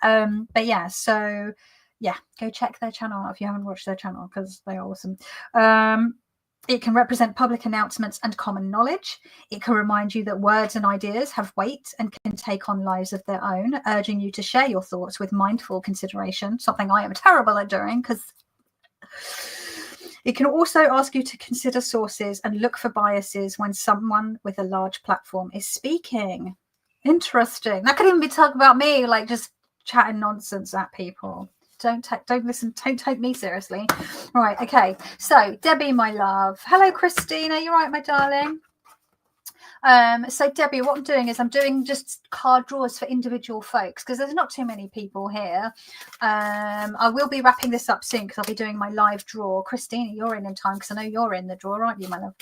But yeah, so yeah, go check their channel if you haven't watched their channel because they're awesome. It can represent public announcements and common knowledge. It can remind you that words and ideas have weight and can take on lives of their own, urging you to share your thoughts with mindful consideration, something I am terrible at doing because it can also ask you to consider sources and look for biases when someone with a large platform is speaking. Interesting. That could even be talking about me, like just chatting nonsense at people. Don't take me seriously. Right, okay. So Debbie, my love. Hello, Christina. You're right, my darling. So Debbie, what I'm doing is I'm doing just card draws for individual folks because there's not too many people here. I will be wrapping this up soon because I'll be doing my live draw. Christina, you're in time because I know you're in the draw, aren't you, my love?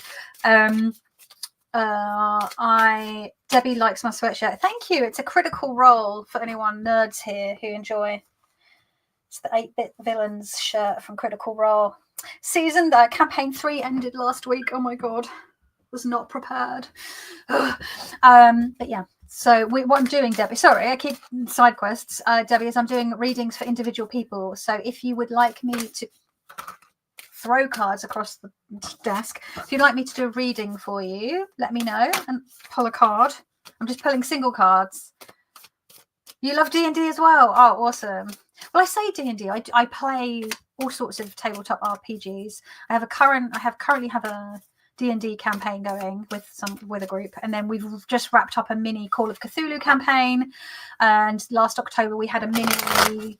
Debbie likes my sweatshirt. Thank you. It's a Critical Role for anyone nerds here who enjoy. It's the 8-Bit Villains shirt from Critical Role. Campaign 3 ended last week. Oh my god. Was not prepared. But yeah, so what I'm doing, Debbie, sorry, I keep side quests, Debbie, is I'm doing readings for individual people. So if you would like me to throw cards across the desk, if you'd like me to do a reading for you, let me know and pull a card. I'm just pulling single cards. You love D&D as well? Oh, awesome. Well, I say D&D. I play all sorts of tabletop RPGs. I currently have a D&D campaign going with a group, and then we've just wrapped up a mini Call of Cthulhu campaign, and last October we had a mini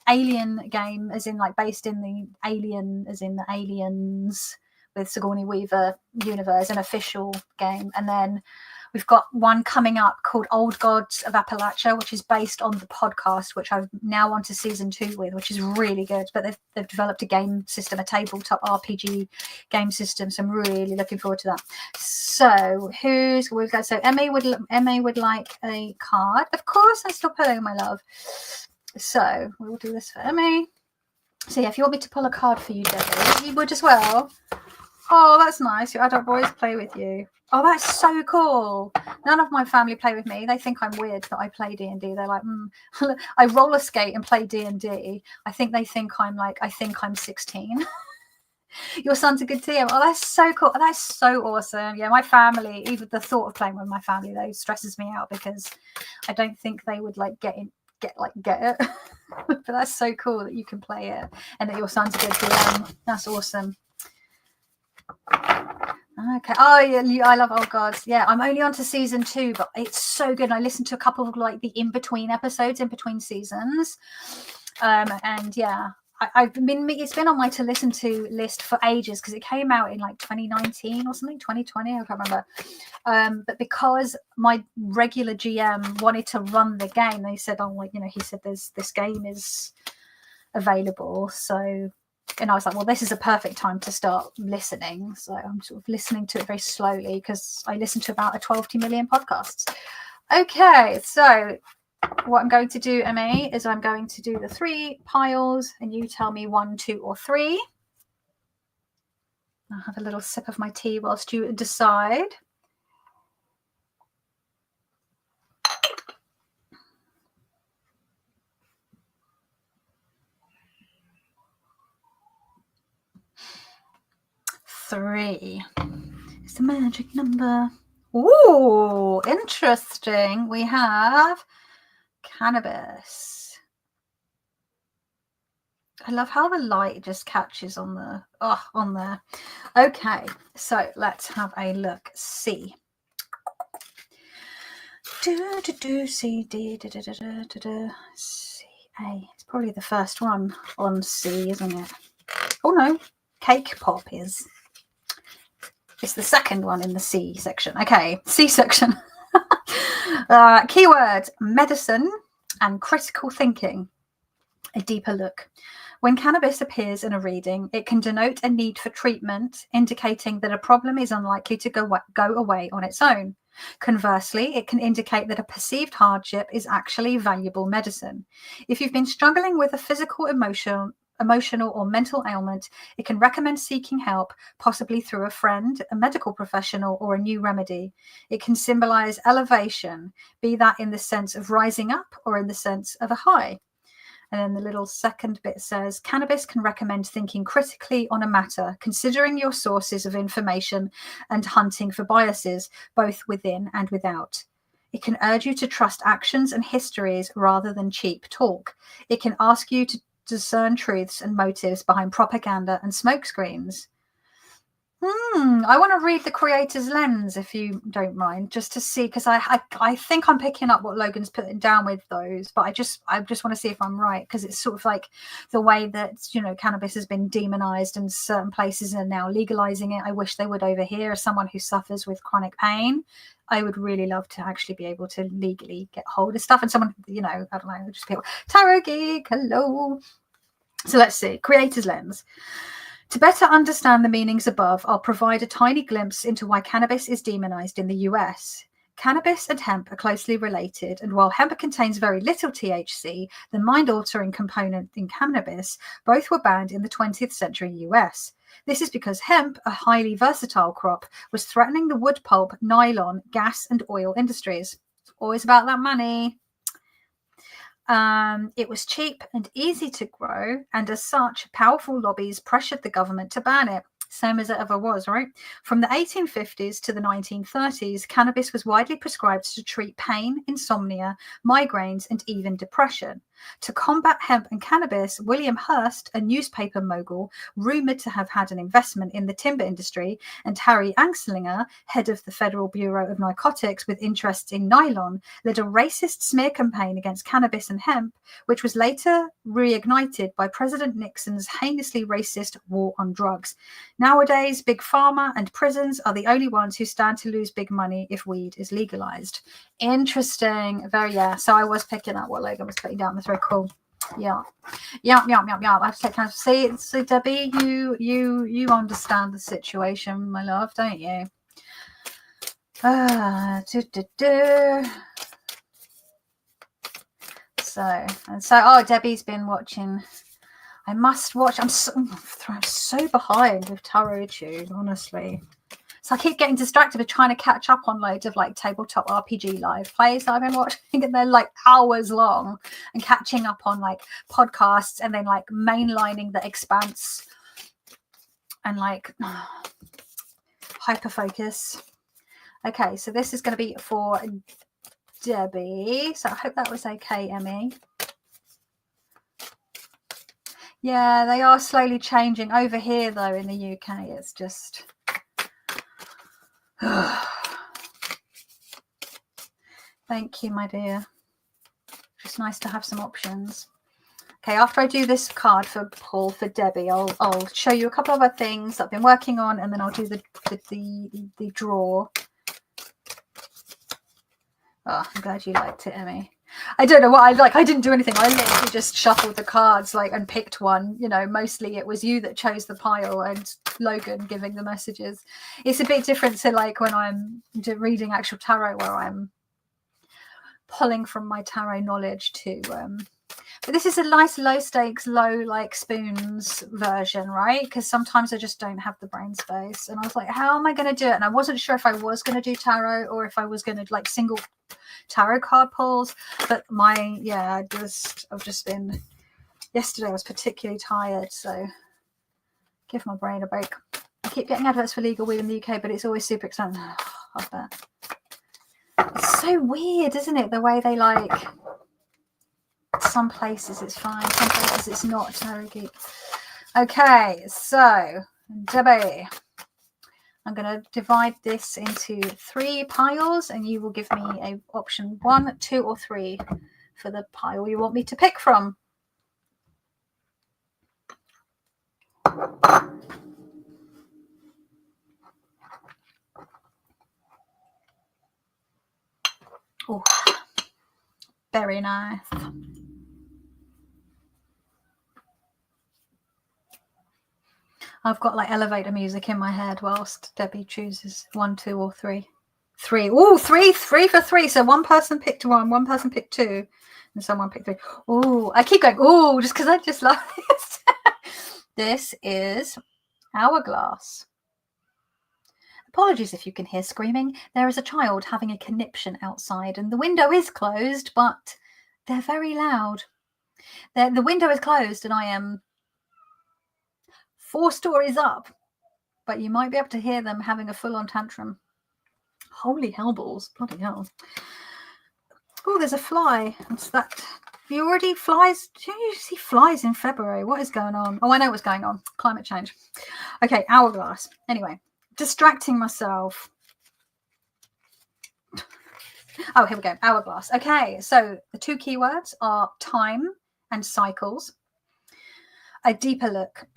alien game, as in like based in the alien, as in the aliens with Sigourney Weaver universe, an official game. And then we've got one coming up called Old Gods of Appalachia, which is based on the podcast, which I'm now on to season 2 with, which is really good. But they've developed a game system, a tabletop RPG game system. So I'm really looking forward to that. So we've got, so Emmy would like a card. Of course, I'm still pulling, my love. So we will do this for Emmy. So yeah, if you want me to pull a card for you, Debbie, you would as well. Oh, that's nice. Your adult boys play with you. Oh, that's so cool. None of my family play with me. They think I'm weird that I play D&D. They're like, I roller skate and play D&D. I think they think I'm 16. Your son's a good TM. Oh, that's so cool. That's so awesome. Yeah, my family, even the thought of playing with my family, though, stresses me out, because I don't think they would like get it. But that's so cool that you can play it and that your son's a good TM. That's awesome. Okay. Oh yeah, I love Old Gods. Yeah, I'm only on to season 2, but it's so good. I listened to a couple of like the in-between episodes in between seasons, and yeah, it's been on my to listen to list for ages, because it came out in like 2019 or something, 2020, I can't remember. But because my regular GM wanted to run the game, they said, he said this game is available, so. And I was like, well, this is a perfect time to start listening. So I'm sort of listening to it very slowly, because I listen to about 12 million podcasts. Okay, so what I'm going to do, Emmy, is I'm going to do the 3 piles, and you tell me 1, 2, or 3. I'll have a little sip of my tea whilst you decide. Three is the magic number. Ooh, interesting. We have cannabis. I love how the light just catches on there. Okay, so let's have a look. C. C, D, C, A. It's probably the first one on C, isn't it? Oh no, cake pop is. It's the second one in the C section. Okay, C section. Keyword, medicine and critical thinking. A deeper look. When cannabis appears in a reading, it can denote a need for treatment, indicating that a problem is unlikely to go away on its own. Conversely, it can indicate that a perceived hardship is actually valuable medicine. If you've been struggling with a physical, emotional, or mental ailment, it can recommend seeking help, possibly through a friend, a medical professional, or a new remedy. It can symbolize elevation, be that in the sense of rising up or in the sense of a high. And then the little second bit says, cannabis can recommend thinking critically on a matter, considering your sources of information and hunting for biases, both within and without. It can urge you to trust actions and histories rather than cheap talk. It can ask you to discern truths and motives behind propaganda and smokescreens. I want to read the creator's lens, if you don't mind, just to see, because I think I'm picking up what Logan's putting down with those, but I just want to see if I'm right, because it's sort of like the way that, cannabis has been demonized and certain places are now legalizing it. I wish they would over here. As someone who suffers with chronic pain, I would really love to actually be able to legally get hold of stuff. And someone, I don't know, just people, Tarot Geek, hello. So let's see, creator's lens. To better understand the meanings above, I'll provide a tiny glimpse into why cannabis is demonized in the US. Cannabis and hemp are closely related, and while hemp contains very little THC, the mind-altering component in cannabis, both were banned in the 20th century US. This is because hemp, a highly versatile crop, was threatening the wood pulp, nylon, gas, and oil industries. It's always about that money. It was cheap and easy to grow, and as such, powerful lobbies pressured the government to ban it, same as it ever was, right? From the 1850s to the 1930s, cannabis was widely prescribed to treat pain, insomnia, migraines, and even depression. To combat hemp and cannabis, William Hearst, a newspaper mogul rumored to have had an investment in the timber industry, and Harry Anslinger, head of the Federal Bureau of Narcotics with interests in nylon, led a racist smear campaign against cannabis and hemp, which was later reignited by President Nixon's heinously racist war on drugs. Nowadays, big pharma and prisons are the only ones who stand to lose big money if weed is legalized. Interesting. Very, yeah. So I was picking up what Logan was putting down. That's very cool. Yeah. I have to take time to see. So Debbie, you understand the situation, my love, don't you? So Debbie's been watching. I must watch. I'm so behind with Tarot-Tube, honestly. So I keep getting distracted with trying to catch up on loads of like tabletop RPG live plays that I've been watching, and they're like hours long, and catching up on like podcasts, and then like mainlining The Expanse and like Hyperfocus. Okay, so this is going to be for Debbie. So I hope that was okay, Emmy. Yeah, they are slowly changing. Over here, though, in the UK, it's just... Thank you, my dear. It's nice to have some options. Okay, after I do this card for Paul, for Debbie, I'll show you a couple of other things that I've been working on, and then I'll do the draw. Oh, I'm glad you liked it, Emmy. I don't know what I like. I didn't do anything. I literally just shuffled the cards and picked one. You know, mostly it was you that chose the pile and Logan giving the messages. It's a bit different to like when I'm reading actual tarot, where I'm pulling from my tarot knowledge to but this is a nice low stakes, low like spoons version, right? Because sometimes I just don't have the brain space, and I was like, how am I going to do it? And I wasn't sure if I was going to do tarot or if I was going to like single tarot card pulls. But I've just been, yesterday I was particularly tired, so give my brain a break. I keep getting adverts for legal weed in the UK, but it's always super expensive. I bet. It's so weird, isn't it? The way they like, some places it's fine, some places it's not. Tarot geek. Okay, so Debbie, I'm going to divide this into 3 piles, and you will give me a option 1, 2, or 3 for the pile you want me to pick from. Oh, very nice. I've got like elevator music in my head whilst Debbie chooses 1, 2, or 3. 3. Oh, 3 for 3. So one person picked 1, one person picked 2, and someone picked 3. Oh, I keep going, oh, just because I just love this. This is Hourglass. Apologies if you can hear screaming. There is a child having a conniption outside, and the window is closed, but they're very loud. The window is closed, and I am 4 stories up, but you might be able to hear them having a full-on tantrum. Holy hellballs. Bloody hell. Oh, there's a fly. What's that? You already flies? Do you see flies in February? What is going on? Oh, I know what's going on. Climate change. Okay, Hourglass. Anyway, distracting myself. Oh, here we go. Hourglass. Okay, so the 2 keywords are time and cycles. A deeper look.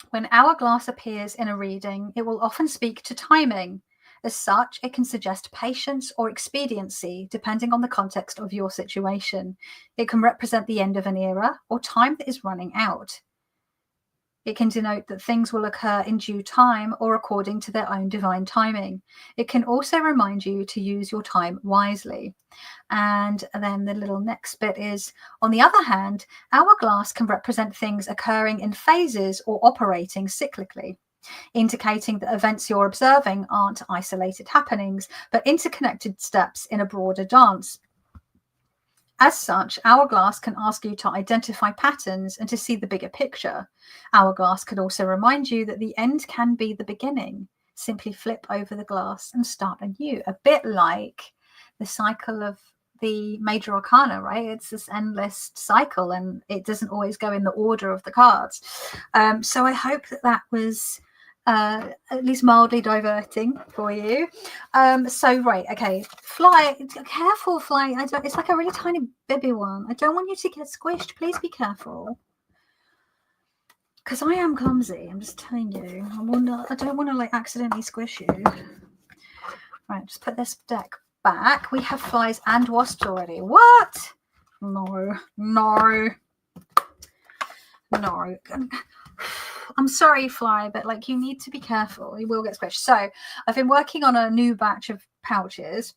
When Hourglass appears in a reading, it will often speak to timing. As such, it can suggest patience or expediency, depending on the context of your situation. It can represent the end of an era or time that is running out. It can denote that things will occur in due time or according to their own divine timing. It can also remind you to use your time wisely. And then the little next bit is, on the other hand, Hourglass can represent things occurring in phases or operating cyclically, indicating that events you're observing aren't isolated happenings, but interconnected steps in a broader dance. As such, Hourglass can ask you to identify patterns and to see the bigger picture. Hourglass could also remind you that the end can be the beginning. Simply flip over the glass and start anew. A bit like the cycle of the major arcana, right? It's this endless cycle, and it doesn't always go in the order of the cards. So I hope that was at least mildly diverting for you. So right, okay, Fly, careful, Fly. It's like a really tiny baby one. I don't want you to get squished. Please be careful, because I am clumsy. I'm just telling you. I don't want to like accidentally squish you. Right, just put this deck back. We have flies and wasps already. What? No. I'm sorry, Fly, but like you need to be careful. You will get squished. So I've been working on a new batch of pouches,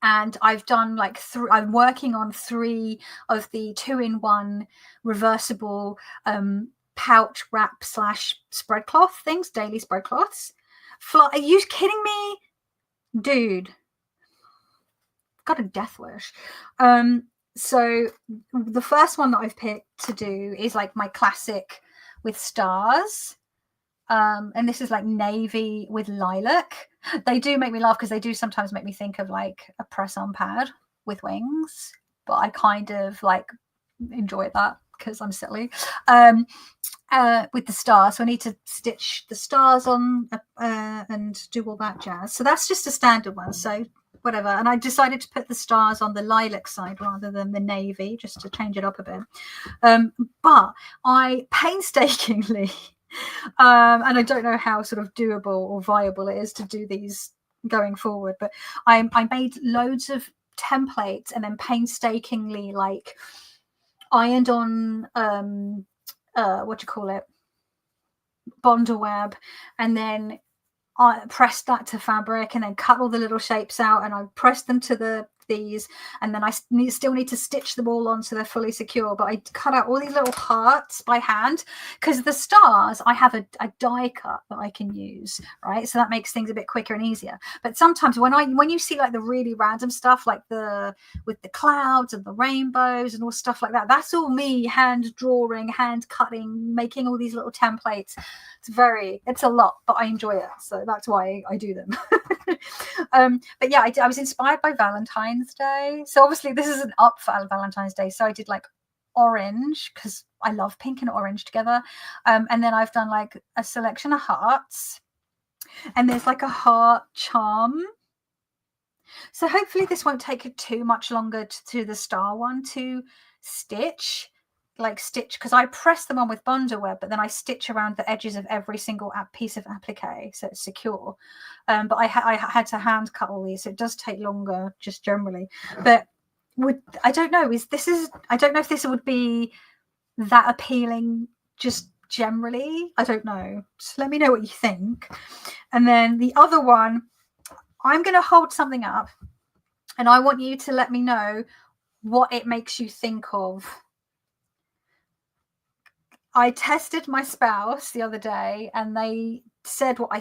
and I've done like I'm working on 3 of the 2-in-1 reversible pouch wrap / spread cloth things, daily spread cloths. Fly, are you kidding me? Dude, got a death wish. So the first one that I've picked to do is like my classic with stars, and this is like navy with lilac. They do make me laugh because they do sometimes make me think of like a press-on pad with wings, but I kind of like enjoy that because I'm silly. With the stars, so I need to stitch the stars on and do all that jazz. So that's just a standard one, so whatever. And I decided to put the stars on the lilac side rather than the navy, just to change it up a bit. But I painstakingly and I don't know how sort of doable or viable it is to do these going forward, but I made loads of templates and then painstakingly like ironed on what do you call it, Bondaweb, and then I pressed that to fabric and then cut all the little shapes out, and I pressed them to these, and then I still need to stitch them all on so they're fully secure. But I cut out all these little hearts by hand because the stars I have a die cut that I can use, right? So that makes things a bit quicker and easier. But sometimes when you see like the really random stuff, like with the clouds and the rainbows and all stuff like that, that's all me hand drawing, hand cutting, making all these little templates. It's a lot, but I enjoy it, so that's why I do them. But yeah, I was inspired by Valentine's Day, so obviously this isn't up for Valentine's Day, so I did like orange because I love pink and orange together, and then I've done like a selection of hearts, and there's like a heart charm, so hopefully this won't take too much longer to the star one to stitch, because I press them on with Bondaweb, but then I stitch around the edges of every single piece of applique so it's secure. But I had to hand cut all these, so it does take longer just generally. But I don't know I don't know if this would be that appealing just generally. I don't know. Just let me know what you think. And then the other one, I'm going to hold something up, and I want you to let me know what it makes you think of. I tested my spouse the other day, and they said what I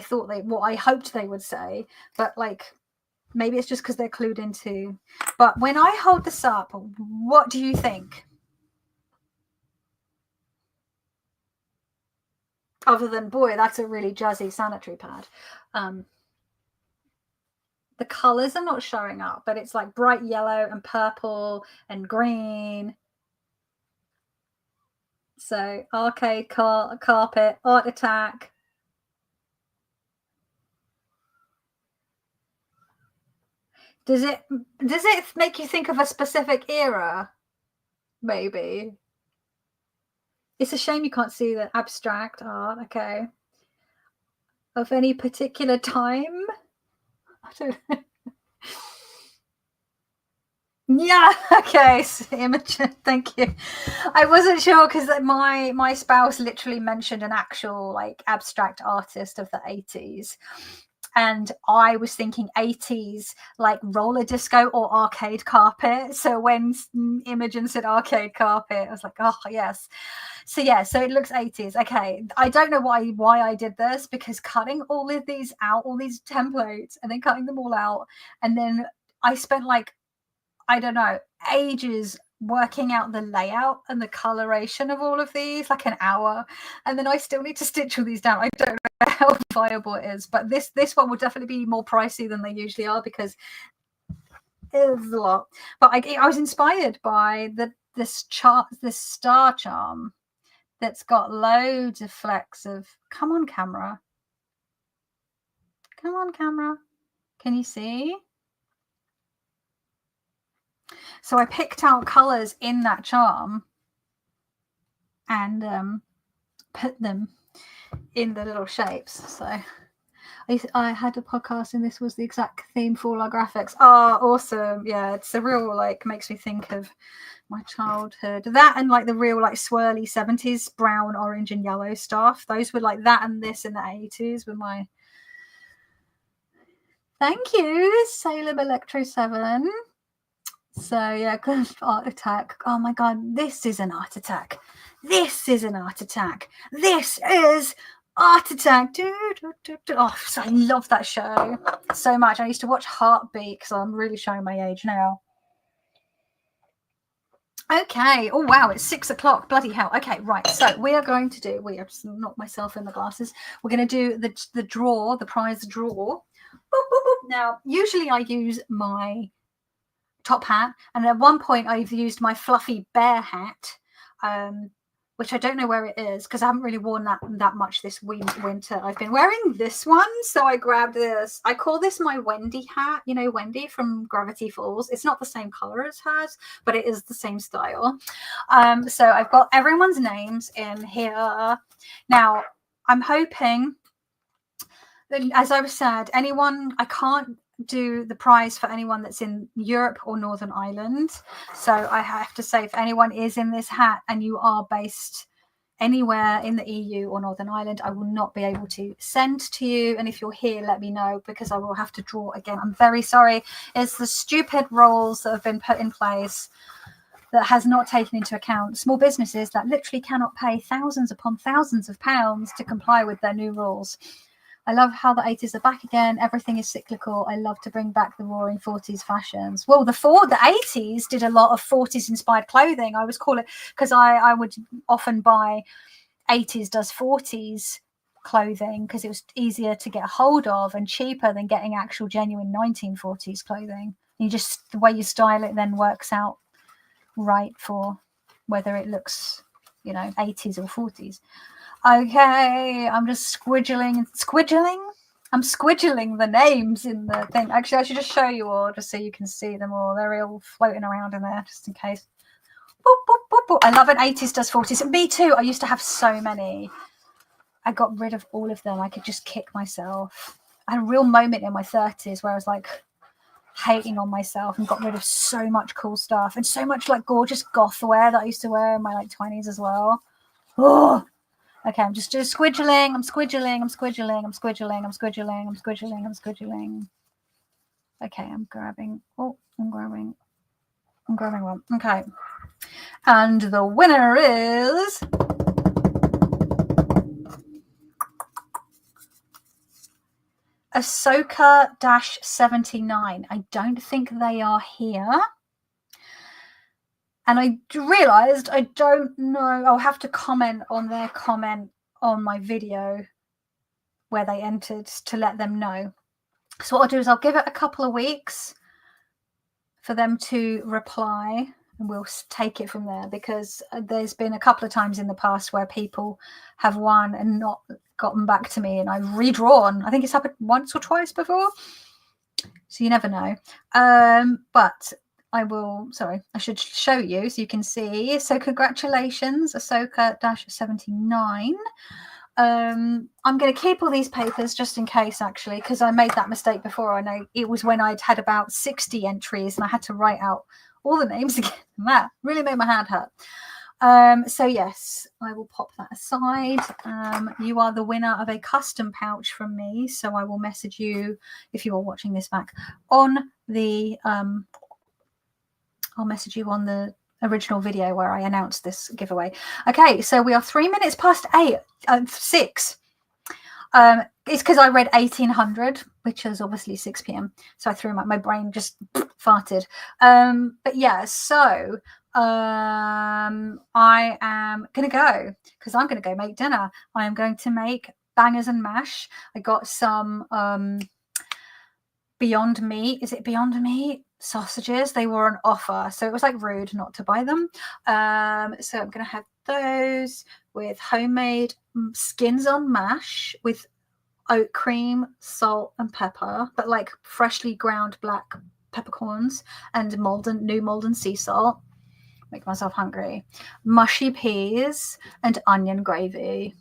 hoped they would say, but like maybe it's just because they're clued into. But when I hold this up, what do you think? Other than, boy, that's a really jazzy sanitary pad. The colors are not showing up, but it's like bright yellow and purple and green. So arcade carpet, art attack. Does it make you think of a specific era? Maybe. It's a shame you can't see the abstract art. Okay. Of any particular time? I don't know. Yeah, okay, Imogen, thank you. I wasn't sure because my spouse literally mentioned an actual like abstract artist of the 80s, and I was thinking 80s like roller disco or arcade carpet. So when Imogen said arcade carpet, I was like, oh yes. So yeah, so it looks 80s. Okay, I don't know why I did this, because cutting all of these out, all these templates, and then cutting them all out, and then I spent like, I don't know, ages working out the layout and the coloration of all of these, like an hour, and then I still need to stitch all these down. I don't know how viable it is, but this one will definitely be more pricey than they usually are, because is a lot. But I was inspired by this star charm that's got loads of flecks of, come on camera, can you see? So I picked out colors in that charm and put them in the little shapes. So I had a podcast and this was the exact theme for all our graphics. Oh, awesome. Yeah, it's a real, like, makes me think of my childhood. That and like the real like swirly 70s brown, orange and yellow stuff. Those were like that, and this in the 80s were my... Thank you, Salem Electro 7. So yeah, art attack. Oh my god, this is an art attack. This is an art attack. This is art attack. Oh, so I love that show so much. I used to watch Heartbeat, because I'm really showing my age now. Okay. Oh wow, it's 6 o'clock. Bloody hell. Okay, right. So we are going to do. I've just knocked myself in the glasses. We're going to do the draw, the prize draw. Boop, boop, boop. Now, usually I use my top hat, and at one point I've used my fluffy bear hat, which I don't know where it is because I haven't really worn that much this winter. I've been wearing this one, so I grabbed this. I call this my Wendy hat. You know Wendy from Gravity Falls. It's not the same color as hers, but it is the same style. So I've got everyone's names in here. Now I'm hoping that, as I've said, anyone, I can't do the prize for anyone that's in Europe or Northern Ireland. So I have to say, if anyone is in this hat and you are based anywhere in the EU or Northern Ireland, I will not be able to send to you. And if you're here, let me know, because I will have to draw again. I'm very sorry. It's the stupid rules that have been put in place that has not taken into account small businesses that literally cannot pay thousands upon thousands of pounds to comply with their new rules. I love how the 80s are back again. Everything is cyclical. I love to bring back the roaring 40s fashions. Well, the 80s did a lot of 40s inspired clothing. I always call it, because I would often buy 80s does 40s clothing because it was easier to get a hold of and cheaper than getting actual genuine 1940s clothing. You just, the way you style it then works out right for whether it looks, 80s or 40s. Okay, I'm just squidgling. I'm squidgling the names in the thing. Actually, I should just show you all, just so you can see them all. They're all floating around in there, just in case. Boop, boop, boop, boop. I love it. 80s does 40s. Me too. I used to have so many. I got rid of all of them. I could just kick myself. I had a real moment in my 30s where I was like hating on myself and got rid of so much cool stuff and so much like gorgeous goth wear that I used to wear in my like 20s as well. Oh. Okay, I'm just squidgling. I'm squidgling. Okay, I'm grabbing one. Okay. And the winner is Ahsoka-79. I don't think they are here. And I realised I don't know. I'll have to comment on their comment on my video where they entered to let them know. So what I'll do is I'll give it a couple of weeks for them to reply, and we'll take it from there, because there's been a couple of times in the past where people have won and not gotten back to me, and I've redrawn. I think it's happened once or twice before. So you never know. But I should show you so you can see. So congratulations, Ahsoka-79. I'm going to keep all these papers just in case, actually, because I made that mistake before. I know it was when I'd had about 60 entries and I had to write out all the names again. That really made my hand hurt. So yes, I will pop that aside. You are the winner of a custom pouch from me. So I will message you, if you are watching this back, on the... I'll message you on the original video where I announced this giveaway. Okay, so we are 3 minutes past 6. It's because I read 1800, which is obviously 6 p.m. So I threw my brain just farted. But yeah, so I am going to go, because I'm going to go make dinner. I am going to make bangers and mash. I got some Beyond Meat. Is it Beyond Meat? sausages. They were on offer, so it was like rude not to buy them. So I'm going to have those with homemade skins on mash with oat cream, salt and pepper, but like freshly ground black peppercorns and new Malden sea salt. Make myself hungry. Mushy peas and onion gravy.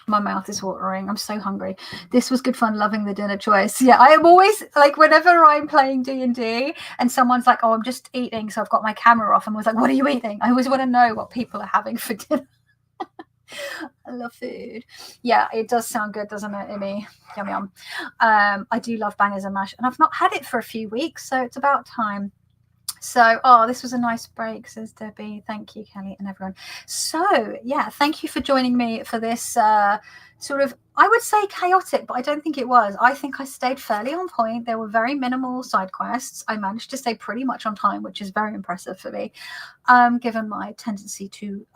My mouth is watering. I'm so hungry. This was good fun. Loving the dinner choice. Yeah, I am always like, whenever I'm playing D&D and someone's like, oh, I'm just eating, so I've got my camera off, and was like, what are you eating? I always want to know what people are having for dinner. I love food. Yeah, it does sound good, doesn't it, Amy? Yum yum. I do love bangers and mash, and I've not had it for a few weeks, so it's about time. So, this was a nice break, says Debbie. Thank you, Kelly, and everyone. So, yeah, thank you for joining me for this sort of, I would say chaotic, but I don't think it was. I think I stayed fairly on point. There were very minimal side quests. I managed to stay pretty much on time, which is very impressive for me, given my tendency to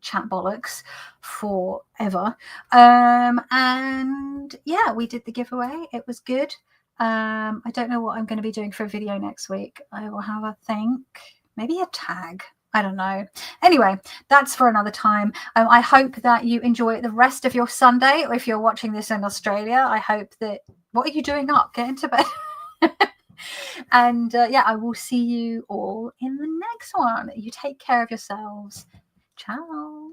chat bollocks forever. And yeah, we did the giveaway. It was good. I don't know what I'm going to be doing for a video next week. I will have a think, maybe a tag. I don't know. Anyway, that's for another time. I hope that you enjoy the rest of your Sunday, or if you're watching this in Australia, I hope that, what are you doing up? Get into bed. And yeah, I will see you all in the next one. You take care of yourselves. Ciao.